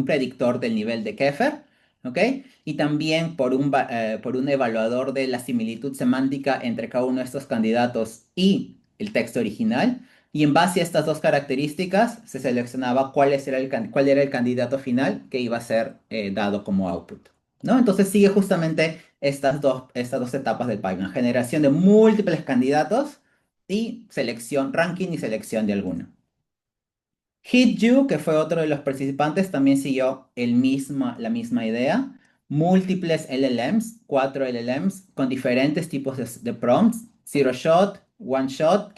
predictor del nivel de Keffer, ¿ok? Y también por un evaluador de la similitud semántica entre cada uno de estos candidatos y el texto original. Y en base a estas dos características se seleccionaba cuál era el candidato final que iba a ser dado como output, ¿no? Entonces sigue justamente estas dos etapas del pipeline: generación de múltiples candidatos y selección, ranking y selección de alguno. HitYou, que fue otro de los participantes, también siguió la misma idea. Múltiples LLMs, 4 LLMs, con diferentes tipos de prompts. Zero shot, one shot,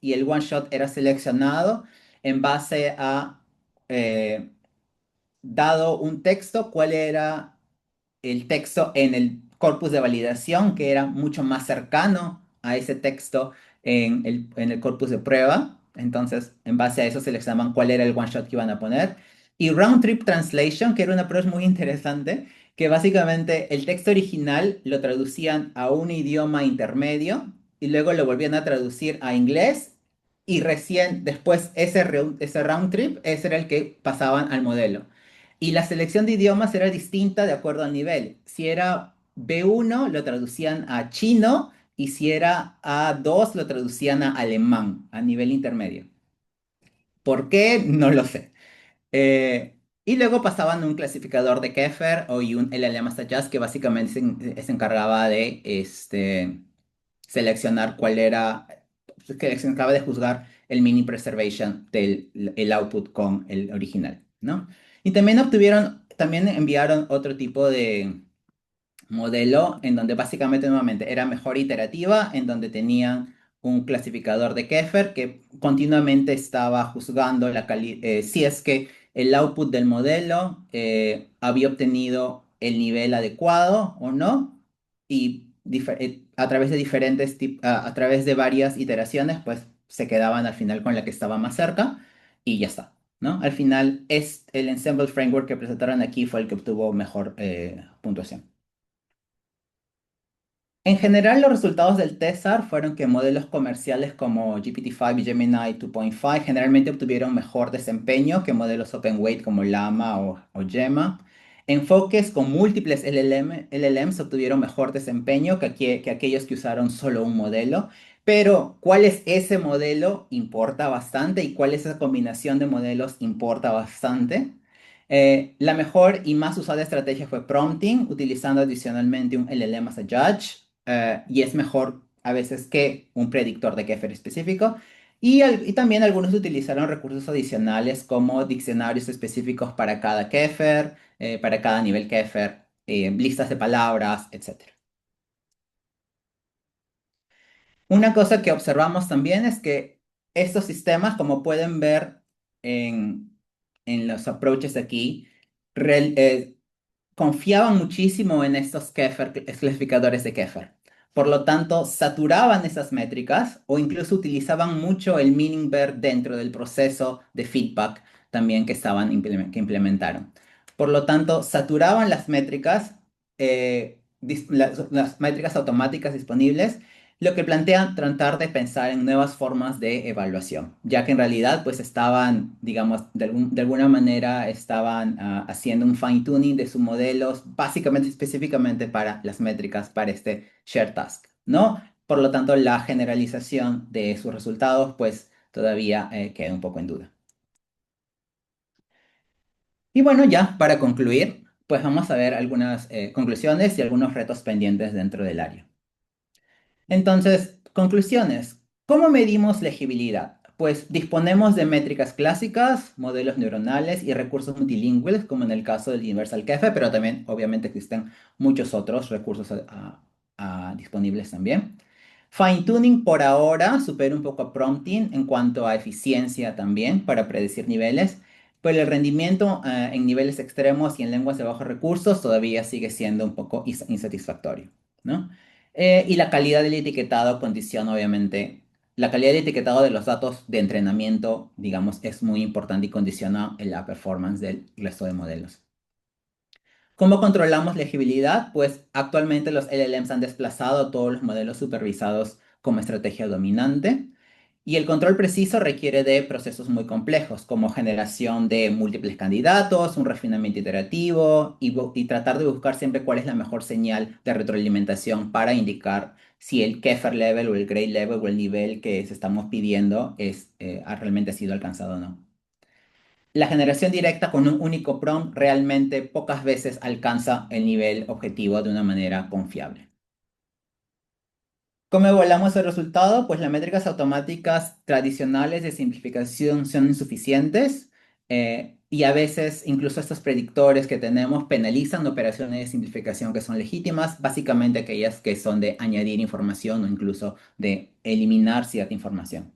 y el one shot era seleccionado en base a, eh, dado un texto, cuál era el texto en el corpus de validación, que era mucho más cercano a ese texto en el corpus de prueba. Entonces, en base a eso seleccionaban cuál era el one shot que iban a poner. Y Round Trip Translation, que era una approach muy interesante, que básicamente el texto original lo traducían a un idioma intermedio y luego lo volvían a traducir a inglés. Y recién después ese round trip, ese era el que pasaban al modelo. Y la selección de idiomas era distinta de acuerdo al nivel. Si era B1, lo traducían a chino, y si era A2, lo traducían a alemán, a nivel intermedio. ¿Por qué? No lo sé. Y luego pasaban un clasificador de Keffer y un LLM Jazz que básicamente se encargaba de seleccionar que se encargaba de juzgar el mini preservation del el output con el original, ¿no? Y también enviaron otro tipo de modelo en donde básicamente nuevamente era mejor iterativa, en donde tenían un clasificador de Keffer que continuamente estaba juzgando si es que el output del modelo había obtenido el nivel adecuado o no, y a través de a través de varias iteraciones, pues se quedaban al final con la que estaba más cerca y ya está, ¿no? Al final el Ensemble Framework que presentaron aquí fue el que obtuvo mejor puntuación. En general, los resultados del TESAR fueron que modelos comerciales como GPT-5 y Gemini 2.5 generalmente obtuvieron mejor desempeño que modelos open weight como Llama o Gemma. Enfoques con múltiples LLMs obtuvieron mejor desempeño que aquellos que usaron solo un modelo. Pero cuál es ese modelo importa bastante, y cuál es esa combinación de modelos importa bastante. La mejor y más usada estrategia fue prompting, utilizando adicionalmente un LLM as a judge, y es mejor a veces que un predictor de Keffer específico. Y también algunos utilizaron recursos adicionales como diccionarios específicos para cada Keffer, para cada nivel Keffer, listas de palabras, etc. Una cosa que observamos también es que estos sistemas, como pueden ver en, en los approaches aquí, real- eh, confiaban muchísimo en estos clasificadores de Keffer. Por lo tanto, saturaban esas métricas o incluso utilizaban mucho el meaning ver dentro del proceso de feedback también que que implementaron. Por lo tanto, saturaban las métricas, las métricas automáticas disponibles, lo que plantean tratar de pensar en nuevas formas de evaluación, ya que en realidad pues estaban, digamos, de alguna manera estaban haciendo un fine tuning de sus modelos, básicamente específicamente para las métricas para este share task, ¿no? Por lo tanto, la generalización de sus resultados pues todavía queda un poco en duda. Y bueno, ya para concluir, pues vamos a ver algunas conclusiones y algunos retos pendientes dentro del área. Entonces, conclusiones. ¿Cómo medimos legibilidad? Pues disponemos de métricas clásicas, modelos neuronales y recursos multilingües, como en el caso del Universal Cafe, pero también obviamente existen muchos otros recursos disponibles también. Fine-tuning por ahora supera un poco a prompting en cuanto a eficiencia también para predecir niveles, pero el rendimiento en niveles extremos y en lenguas de bajos recursos todavía sigue siendo un poco insatisfactorio, ¿no? Y la calidad del etiquetado condiciona, obviamente, la calidad del etiquetado de los datos de entrenamiento, digamos, es muy importante y condiciona la performance del resto de modelos. ¿Cómo controlamos legibilidad? Pues actualmente los LLMs han desplazado a todos los modelos supervisados como estrategia dominante. Y el control preciso requiere de procesos muy complejos, como generación de múltiples candidatos, un refinamiento iterativo y tratar de buscar siempre cuál es la mejor señal de retroalimentación para indicar si el Keffer level o el grade level o el nivel que se estamos pidiendo realmente ha sido alcanzado o no. La generación directa con un único prompt realmente pocas veces alcanza el nivel objetivo de una manera confiable. ¿Cómo evaluamos el resultado? Pues las métricas automáticas tradicionales de simplificación son insuficientes y a veces incluso estos predictores que tenemos penalizan operaciones de simplificación que son legítimas, básicamente aquellas que son de añadir información o incluso de eliminar cierta información.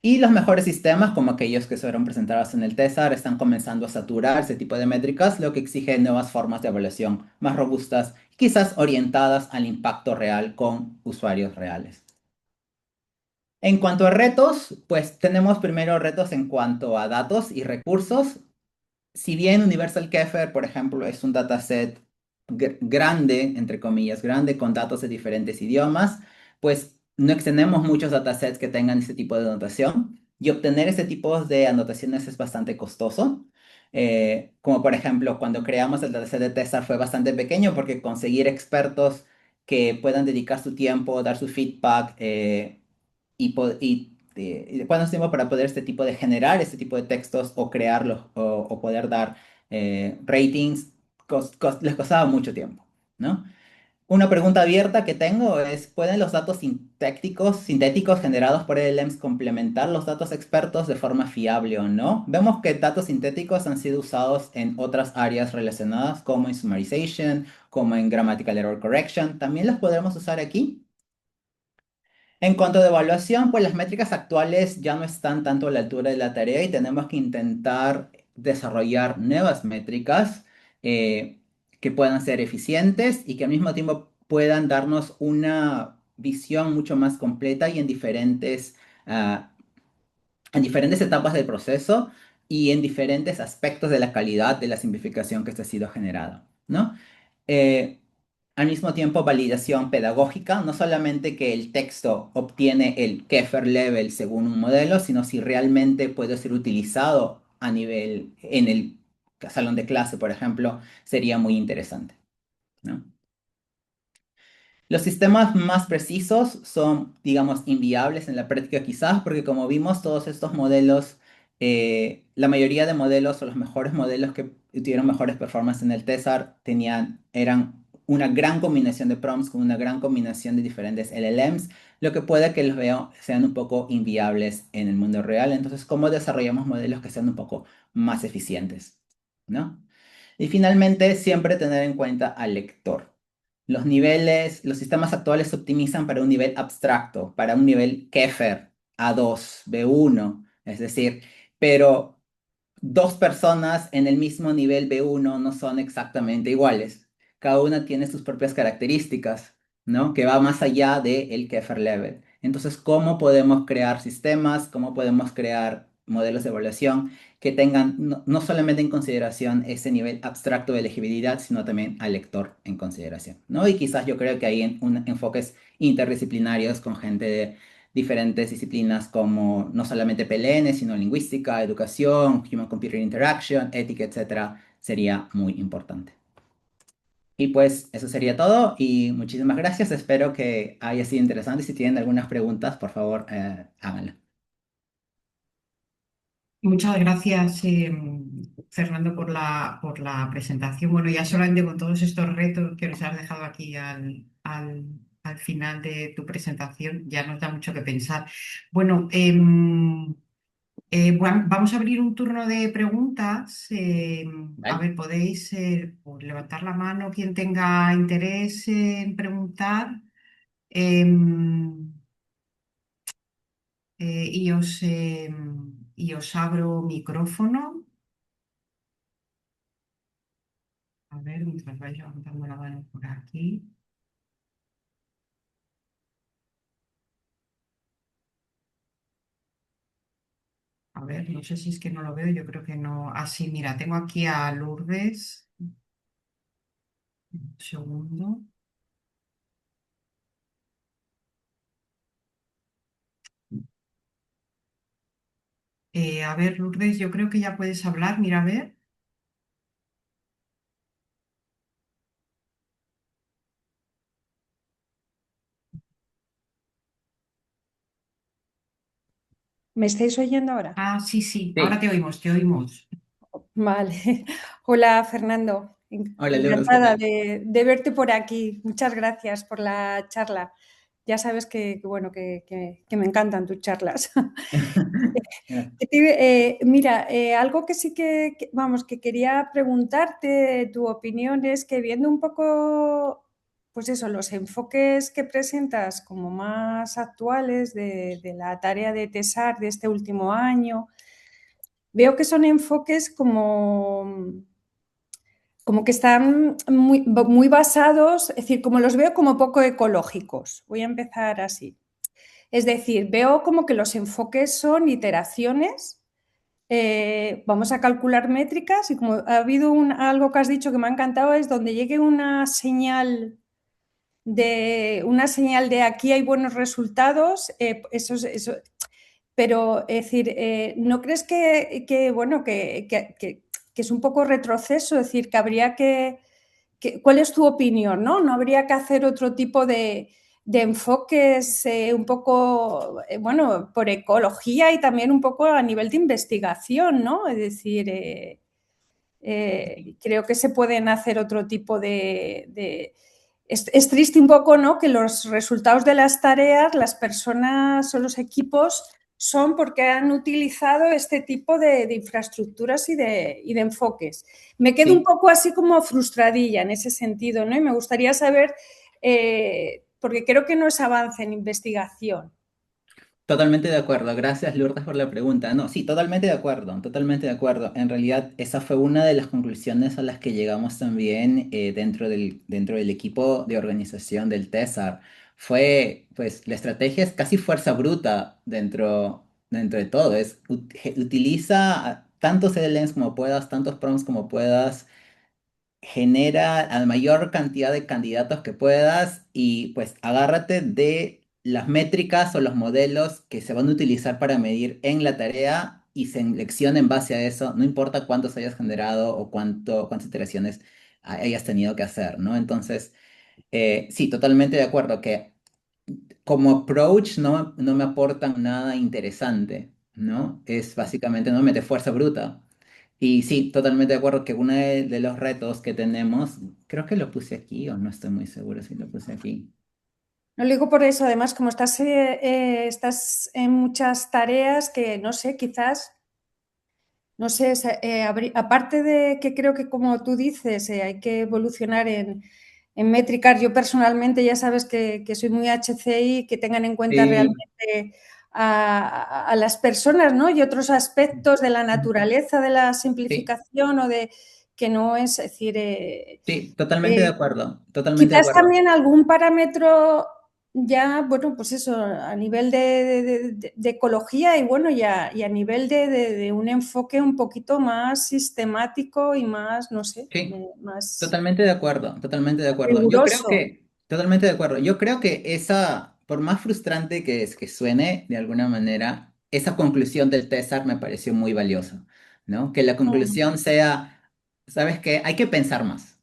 Y los mejores sistemas, como aquellos que fueron presentados en el TESAR, están comenzando a saturar ese tipo de métricas, lo que exige nuevas formas de evaluación más robustas, quizás orientadas al impacto real con usuarios reales. En cuanto a retos, pues tenemos primero retos en cuanto a datos y recursos. Si bien Universal Keffer, por ejemplo, es un dataset grande, entre comillas, grande, con datos de diferentes idiomas, pues no tenemos muchos datasets que tengan ese tipo de anotación y obtener ese tipo de anotaciones es bastante costoso. Como por ejemplo, cuando creamos el dataset de Tesla fue bastante pequeño porque conseguir expertos que puedan dedicar su tiempo, dar su feedback y cuánto tiempo para poder este tipo de generar este tipo de textos o crearlos o poder dar ratings, les costaba mucho tiempo, ¿no? Una pregunta abierta que tengo es, ¿pueden los datos sintéticos generados por LLMs complementar los datos expertos de forma fiable o no? Vemos que datos sintéticos han sido usados en otras áreas relacionadas como en summarization, como en grammatical error correction. ¿También los podremos usar aquí? En cuanto a evaluación, pues las métricas actuales ya no están tanto a la altura de la tarea y tenemos que intentar desarrollar nuevas métricas eh, que puedan ser eficientes y que al mismo tiempo puedan darnos una visión mucho más completa y ah, en diferentes etapas del proceso y en diferentes aspectos de la calidad de la simplificación que está ha sido generada, ¿no? Eh, Al mismo tiempo, validación pedagógica, no solamente que el texto obtiene el Keffer level según un modelo, sino si realmente puede ser utilizado a nivel en el salón de clase, por ejemplo, sería muy interesante, ¿no? Los sistemas más precisos son, digamos, inviables en la práctica quizás, porque como vimos, todos estos modelos, la mayoría de modelos o los mejores modelos que tuvieron mejores performance en el TESAR eran una gran combinación de prompts con una gran combinación de diferentes LLMs, lo que puede que sean un poco inviables en el mundo real. Entonces, ¿cómo desarrollamos modelos que sean un poco más eficientes? ¿No? Y finalmente, siempre tener en cuenta al lector. Los sistemas actuales se optimizan para un nivel abstracto, para un nivel Keffer A2, B1, es decir, pero dos personas en el mismo nivel B1 no son exactamente iguales. Cada una tiene sus propias características, ¿no? Que va más allá del Keffer Level. Entonces, ¿cómo podemos crear sistemas? ¿Cómo podemos crear modelos de evaluación que tengan no solamente en consideración ese nivel abstracto de elegibilidad, sino también al lector en consideración, ¿no? Y quizás yo creo que hay enfoques interdisciplinarios con gente de diferentes disciplinas como no solamente PLN, sino lingüística, educación, Human Computer Interaction, ética, etcétera, sería muy importante. Y pues eso sería todo y muchísimas gracias. Espero que haya sido interesante. Si tienen algunas preguntas, por favor, háganlo. Muchas gracias, Fernando, por la presentación. Bueno, ya solamente con todos estos retos que nos has dejado aquí al final de tu presentación, ya nos da mucho que pensar. Bueno, vamos a abrir un turno de preguntas. A ¿Vale? ver, podéis pues, levantar la mano quien tenga interés en preguntar. Em, y os abro micrófono. A ver, mientras vais levantando la mano por aquí. A ver, no sé si es que no lo veo, yo creo que no. Ah, sí, mira, tengo aquí a Lourdes. Un segundo. A ver, Lourdes, yo creo que ya puedes hablar. Mira, a ver. ¿Me estáis oyendo ahora? Ah, sí, sí, ahora Sí. te oímos, te oímos. Vale. Hola, Fernando. Hola, Lourdes, ¿qué Encantada tal? de verte por aquí. Muchas gracias por la charla. Ya sabes bueno, que me encantan tus charlas. Mira, algo que sí vamos, que quería preguntarte tu opinión es que viendo un poco, pues eso, los enfoques que presentas como más actuales de la tarea de TESAR de este último año, veo que son enfoques como que están muy basados, es decir, como los veo como poco ecológicos. Voy a empezar así. Es decir, veo como que los enfoques son iteraciones, vamos a calcular métricas y como ha habido algo que has dicho que me ha encantado es donde llegue una señal de aquí hay buenos resultados, eso, pero es decir, ¿no crees bueno, que es un poco retroceso? Es decir, que habría ¿cuál es tu opinión? ¿No habría que hacer otro tipo de enfoques un poco, bueno, por ecología y también un poco a nivel de investigación, ¿no? Es decir, creo que se pueden hacer otro tipo es triste un poco, ¿no? Que los resultados de las tareas, las personas o los equipos son porque han utilizado este tipo de infraestructuras y de enfoques. Me quedo un Sí. poco así como frustradilla en ese sentido, ¿no? Y me gustaría saber, porque creo que no es avance en investigación. Totalmente de acuerdo. Gracias, Lourdes, por la pregunta. No, sí, totalmente de acuerdo, totalmente de acuerdo. En realidad, esa fue una de las conclusiones a las que llegamos también dentro del equipo de organización del TESAR. Fue, pues, la estrategia es casi fuerza bruta dentro de todo. Utiliza tantos LLMs como puedas, tantos prompts como puedas, genera a la mayor cantidad de candidatos que puedas y pues agárrate de las métricas o los modelos que se van a utilizar para medir en la tarea y selecciona en base a eso, no importa cuántos hayas generado o cuántas iteraciones hayas tenido que hacer, ¿no? Entonces, sí, totalmente de acuerdo que como approach no me aportan nada interesante, ¿no? Es básicamente, no mete fuerza bruta. Y sí, totalmente de acuerdo que uno de los retos que tenemos, creo que lo puse aquí o no estoy muy seguro si lo puse aquí. No lo digo por eso, además, como estás en muchas tareas que, no sé, quizás no sé, aparte de que creo que como tú dices, hay que evolucionar en métricas, yo personalmente ya sabes que soy muy HCI, que tengan en cuenta Sí, realmente a las personas, ¿no? Y otros aspectos de la naturaleza de la Sí, simplificación o de que no es decir, sí, totalmente de acuerdo, totalmente de quizás acuerdo. también algún parámetro ya, bueno, pues eso, a nivel de ecología y bueno, y a nivel de un enfoque un poquito más sistemático y más, no sé, Sí. más Totalmente de acuerdo, totalmente de acuerdo. Yo creo riguroso. que, totalmente de acuerdo. Yo creo que esa, por más frustrante que es que suene de alguna manera, esa conclusión del César me pareció muy valiosa, ¿no? Que la Mm, conclusión sea, ¿sabes qué? Hay que pensar más.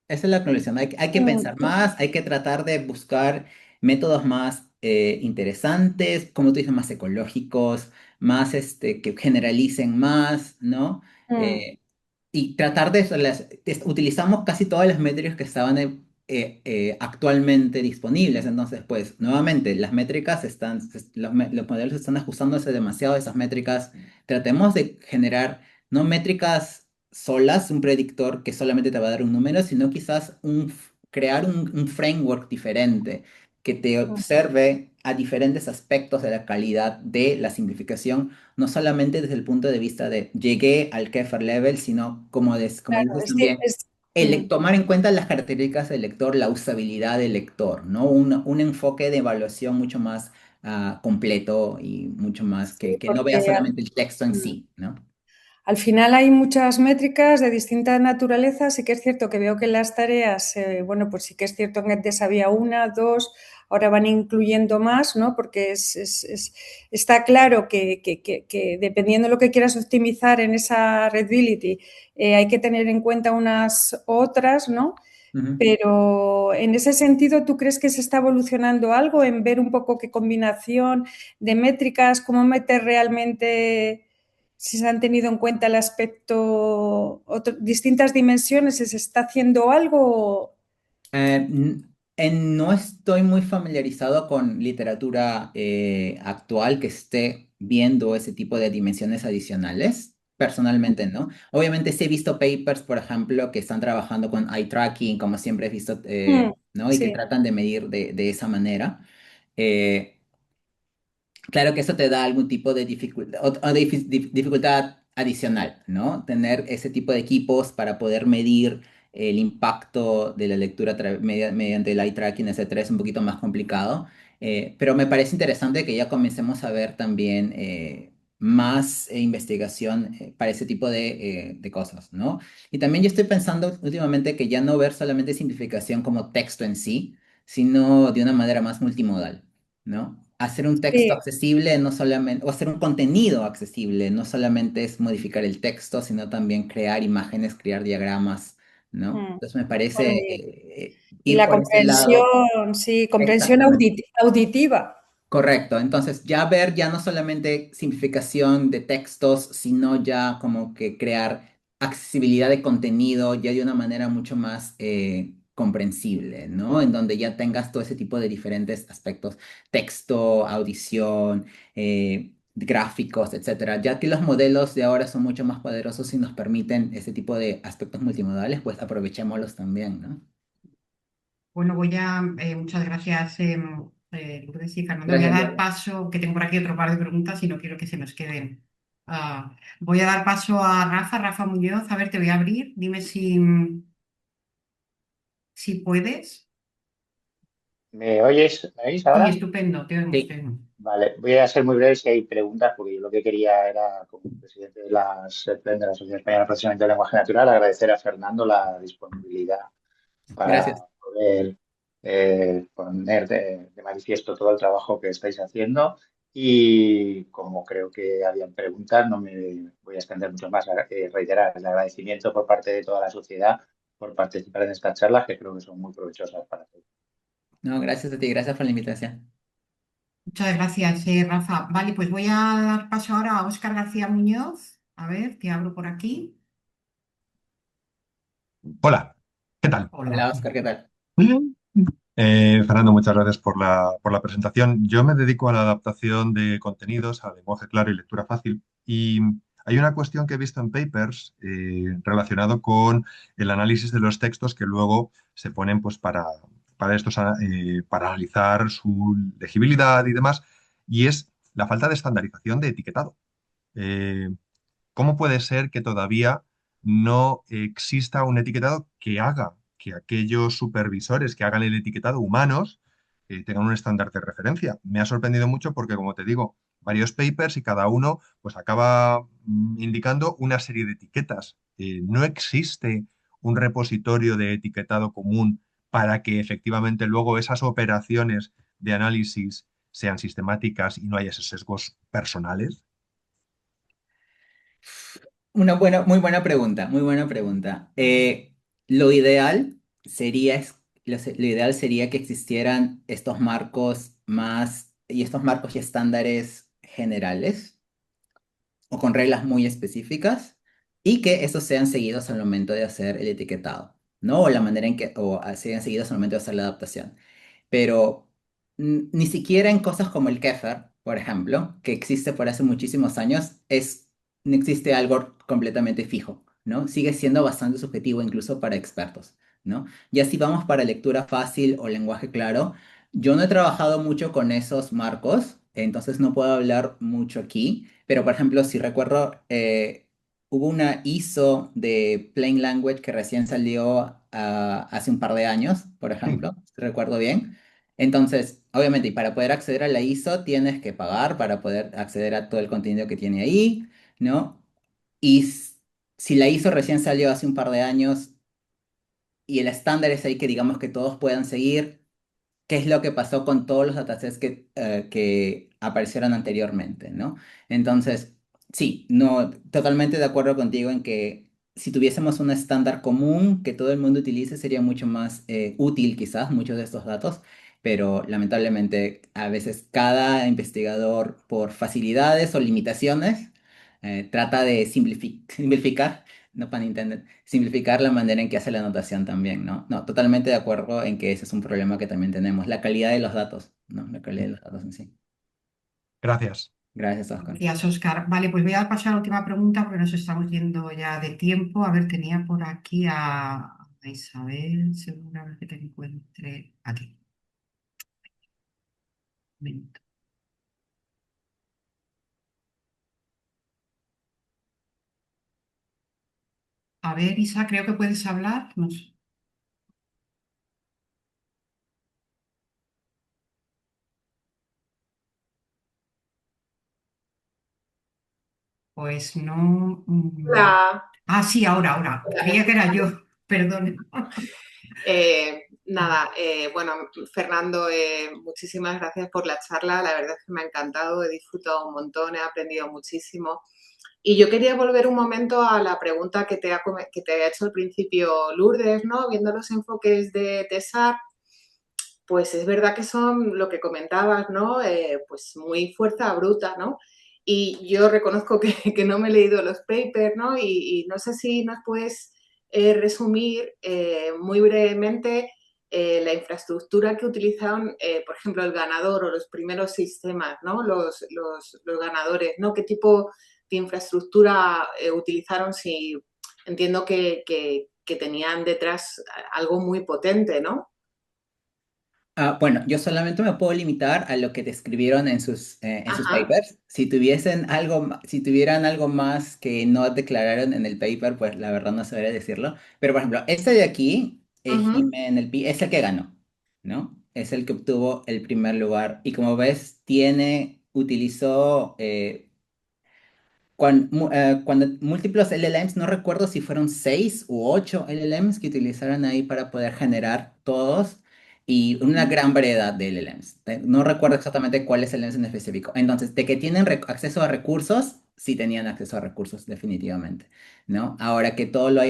Esa es la conclusión. Hay que mm, pensar más, hay que tratar de buscar métodos más interesantes, como tú dices, más ecológicos, más que generalicen más, ¿no? mm, Eh, y tratar de, utilizamos casi todas las métricas que estaban actualmente disponibles. Entonces, pues, nuevamente, las métricas están, los modelos están ajustándose demasiado a esas métricas. Tratemos de generar no métricas solas, un predictor que solamente te va a dar un número, sino quizás crear un framework diferente que te mm. observe a diferentes aspectos de la calidad de la simplificación, no solamente desde el punto de vista de llegué al Kefir level, sino como Claro, dices también, mm, tomar en cuenta las características del lector, la usabilidad del lector, ¿no? Un enfoque de evaluación mucho más completo y mucho más sí, que no vea porque solamente el texto en mm, sí, ¿no? al final hay muchas métricas de distinta naturaleza. Sí que es cierto que veo que en las tareas, bueno, pues sí que es cierto que antes había una, dos, ahora van incluyendo más, ¿no? Porque está claro que dependiendo de lo que quieras optimizar en esa readability, hay que tener en cuenta unas u otras, ¿no? Ujú. Pero en ese sentido, ¿tú crees que se está evolucionando algo en ver un poco qué combinación de métricas, cómo meter realmente, si se han tenido en cuenta el aspecto, distintas dimensiones, si se está haciendo algo? No estoy muy familiarizado con literatura actual que esté viendo ese tipo de dimensiones adicionales. Personalmente, ¿no? Obviamente sí he visto papers, por ejemplo, que están trabajando con eye tracking, como siempre he visto, Mm, ¿no? Y que sí, tratan de medir de esa manera. Eh, Claro que eso te da algún tipo de dificultad, dificultad adicional, ¿no? Tener ese tipo de equipos para poder medir el impacto de la lectura mediante el eye tracking, etcétera, es un poquito más complicado. Pero me parece interesante que ya comencemos a ver también más investigación para ese tipo de cosas, ¿no? Y también yo estoy pensando últimamente que ya no ver solamente simplificación como texto en sí, sino de una manera más multimodal, ¿no? Hacer un texto sí. accesible no solamente, o hacer un contenido accesible, no solamente es modificar el texto, sino también crear imágenes, crear diagramas, ¿no? Mm. Entonces me parece Bueno, y ir la por ese lado. comprensión, sí, comprensión Exactamente. auditiva. Correcto, entonces ya ver ya no solamente simplificación de textos, sino ya como que crear accesibilidad de contenido ya de una manera mucho más comprensible, ¿no? En donde ya tengas todo ese tipo de diferentes aspectos, texto, audición, gráficos, etcétera. Ya que los modelos de ahora son mucho más poderosos y nos permiten ese tipo de aspectos multimodales, pues aprovechémoslos también, ¿no? Bueno, muchas gracias, Lourdes y Fernando. Voy a Gracias, dar Diego. paso, que tengo por aquí otro par de preguntas y no quiero que se nos queden. Voy a dar paso a Rafa, Rafa Muñoz. A ver, te voy a abrir. Dime si puedes. ¿Me oyes? ¿Me oís Sí, ahora? estupendo, te oímos, te Sí, oímos. Vale, voy a ser muy breve si hay preguntas, porque yo lo que quería era, como presidente de de la Asociación Española de Procesamiento de Lenguaje Natural, agradecer a Fernando la disponibilidad para gracias. poder poner de manifiesto todo el trabajo que estáis haciendo. Y como creo que habían preguntas, no me voy a extender mucho más. Reiterar el agradecimiento por parte de toda la sociedad por participar en estas charlas, que creo que son muy provechosas para todos. No, gracias a ti, gracias por la invitación. Muchas gracias, Rafa. Vale, pues voy a dar paso ahora a Óscar García Muñoz. A ver, te abro por aquí. Hola, ¿qué tal? Hola, Hola. Oscar, ¿qué tal? Bien. Fernando, muchas gracias por la presentación. Yo me dedico a la adaptación de contenidos a lenguaje claro y lectura fácil. Y hay una cuestión que he visto en papers relacionado con el análisis de los textos que luego se ponen pues, para analizar su legibilidad y demás. Y es la falta de estandarización de etiquetado. Eh, ¿Cómo puede ser que todavía no exista un etiquetado que haga que aquellos supervisores que hagan el etiquetado humanos tengan un estándar de referencia? Me ha sorprendido mucho porque, como te digo, varios papers y cada uno pues acaba indicando una serie de etiquetas. No existe un repositorio de etiquetado común para que efectivamente luego esas operaciones de análisis sean sistemáticas y no haya esos sesgos personales. Muy buena pregunta, muy buena pregunta. Lo ideal lo ideal sería que existieran estos marcos y estos marcos y estándares generales o con reglas muy específicas y que estos sean seguidos al momento de hacer el etiquetado, ¿no? O la manera en que, sean seguidos al momento de hacer la adaptación. Pero ni siquiera en cosas como el Kefir, por ejemplo, que existe por hace muchísimos años, no existe algo completamente fijo, ¿no? Sigue siendo bastante subjetivo incluso para expertos, ¿no? Ya si vamos para lectura fácil o lenguaje claro, yo no he trabajado mucho con esos marcos, entonces no puedo hablar mucho aquí, pero por ejemplo, si recuerdo, hubo una ISO de Plain Language que recién salió hace un par de años, por ejemplo, si recuerdo bien. Entonces, obviamente, y para poder acceder a la ISO tienes que pagar para poder acceder a todo el contenido que tiene ahí, ¿no? Y si la ISO recién salió hace un par de años y el estándar es ahí que digamos que todos puedan seguir, qué es lo que pasó con todos los datasets que aparecieron anteriormente, ¿no? Entonces, sí, no, totalmente de acuerdo contigo en que si tuviésemos un estándar común que todo el mundo utilice, sería mucho más útil quizás muchos de estos datos, pero lamentablemente a veces cada investigador por facilidades o limitaciones trata de simplificar, no para entender, simplificar la manera en que hace la anotación también, ¿no? No, totalmente de acuerdo en que ese es un problema que también tenemos, la calidad de los datos, ¿no? La calidad de los datos en sí. Gracias. Gracias, Oscar. Gracias, Oscar. Vale, pues voy a pasar a la última pregunta porque nos estamos yendo ya de tiempo. A ver, tenía por aquí a Isabel, seguro, a ver que te encuentre aquí. Un momento. A ver, Isa, creo que puedes hablar. No sé. Pues no. Hola. Sí, ahora. Creía que era yo. Perdón. Nada, bueno, Fernando, muchísimas gracias por la charla. La verdad es que me ha encantado, he disfrutado un montón, he aprendido muchísimo. Y yo quería volver un momento a la pregunta que te había hecho al principio Lourdes, ¿no? Viendo los enfoques de TESAR, pues es verdad que son lo que comentabas, ¿no? Pues muy fuerza bruta, ¿no? Y yo reconozco que no me he leído los papers, ¿no? Y no sé si nos puedes resumir muy brevemente la infraestructura que utilizaron, por ejemplo, el ganador o los primeros sistemas, ¿no? Los ganadores, ¿no? ¿Qué tipo de infraestructura utilizaron? Si entiendo que tenían detrás algo muy potente, ¿no? Bueno, yo solamente me puedo limitar a lo que describieron en sus Ajá. papers. Si tuvieran algo más que no declararon en el paper, pues la verdad no sabría decirlo. Pero por ejemplo, este de aquí, Ujú. es el que ganó, ¿no? Es el que obtuvo el primer lugar. Y como ves, utilizó cuando múltiplos LLMs, no recuerdo si fueron 6 u 8 LLMs que utilizaron ahí para poder generar todos y una gran variedad de LLMs. No recuerdo exactamente cuáles LLMs en específico. Entonces, de que tienen acceso a recursos, sí tenían acceso a recursos definitivamente, ¿no? Ahora que todo lo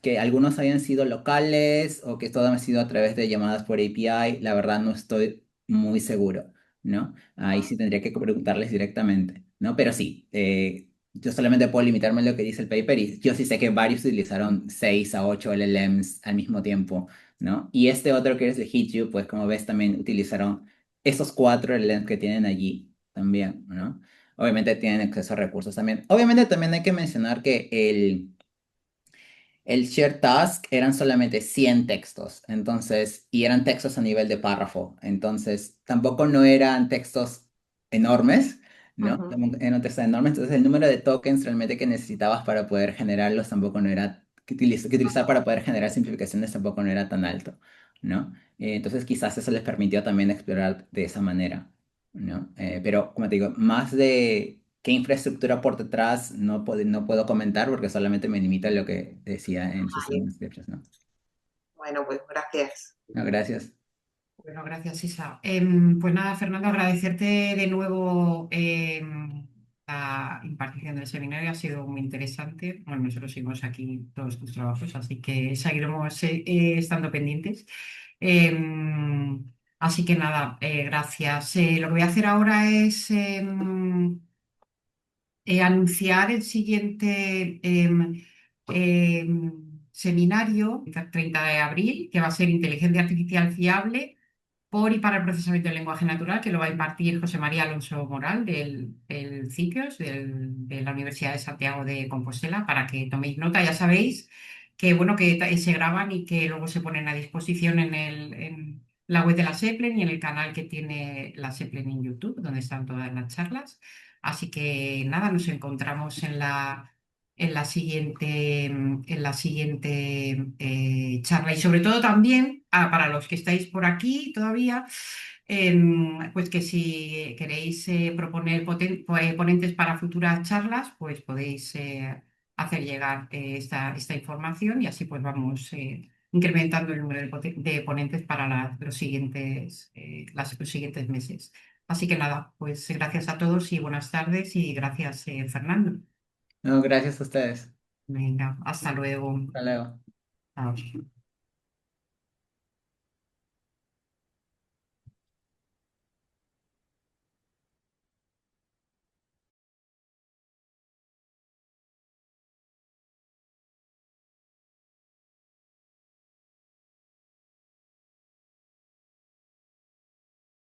que algunos hayan sido locales o que todo ha sido a través de llamadas por API, la verdad no estoy muy seguro, ¿no? Ahí sí tendría que preguntarles directamente, ¿no? Pero sí, yo solamente puedo limitarme a lo que dice el paper y yo sí sé que varios utilizaron 6 a 8 LLMs al mismo tiempo, ¿no? Y este otro que es de HitU, pues como ves también utilizaron esos 4 LLMs que tienen allí también, ¿no? Obviamente tienen acceso a recursos también. Obviamente también hay que mencionar que el share task eran solamente 100 textos, entonces, y eran textos a nivel de párrafo, entonces tampoco no eran textos enormes, ¿no? Ujú. No te salen enormes, entonces el número de tokens realmente que necesitabas para poder generarlos tampoco no era, que utilizar para poder generar simplificaciones tampoco no era tan alto, ¿no? Entonces quizás eso les permitió también explorar de esa manera, ¿no? Pero como te digo, más de qué infraestructura por detrás no puedo comentar porque solamente me limita lo que decía en sus Vale. scripts, ¿no? Bueno, pues gracias. No, gracias. Bueno, gracias, Isa. Pues nada, Fernando, agradecerte de nuevo la impartición del seminario. Ha sido muy interesante. Bueno, nosotros seguimos aquí todos tus trabajos, así que seguiremos estando pendientes. Así que nada, gracias. Lo que voy a hacer ahora es anunciar el siguiente seminario, el 30 de abril, que va a ser Inteligencia Artificial Fiable por y para el procesamiento del lenguaje natural, que lo va a impartir José María Alonso Moral del CIPIOS, de la Universidad de Santiago de Compostela, para que toméis nota. Ya sabéis que, bueno, que se graban y que luego se ponen a disposición en la web de la SEPLEN y en el canal que tiene la SEPLEN en YouTube, donde están todas las charlas. Así que nada, nos encontramos en la siguiente charla. Y sobre todo también, para los que estáis por aquí todavía, pues que si queréis proponer ponentes para futuras charlas, pues podéis hacer llegar esta información y así pues vamos incrementando el número de ponentes para los siguientes meses. Así que nada, pues gracias a todos y buenas tardes y gracias, Fernando. No, gracias a ustedes. Venga, hasta luego. Hasta luego. Chao.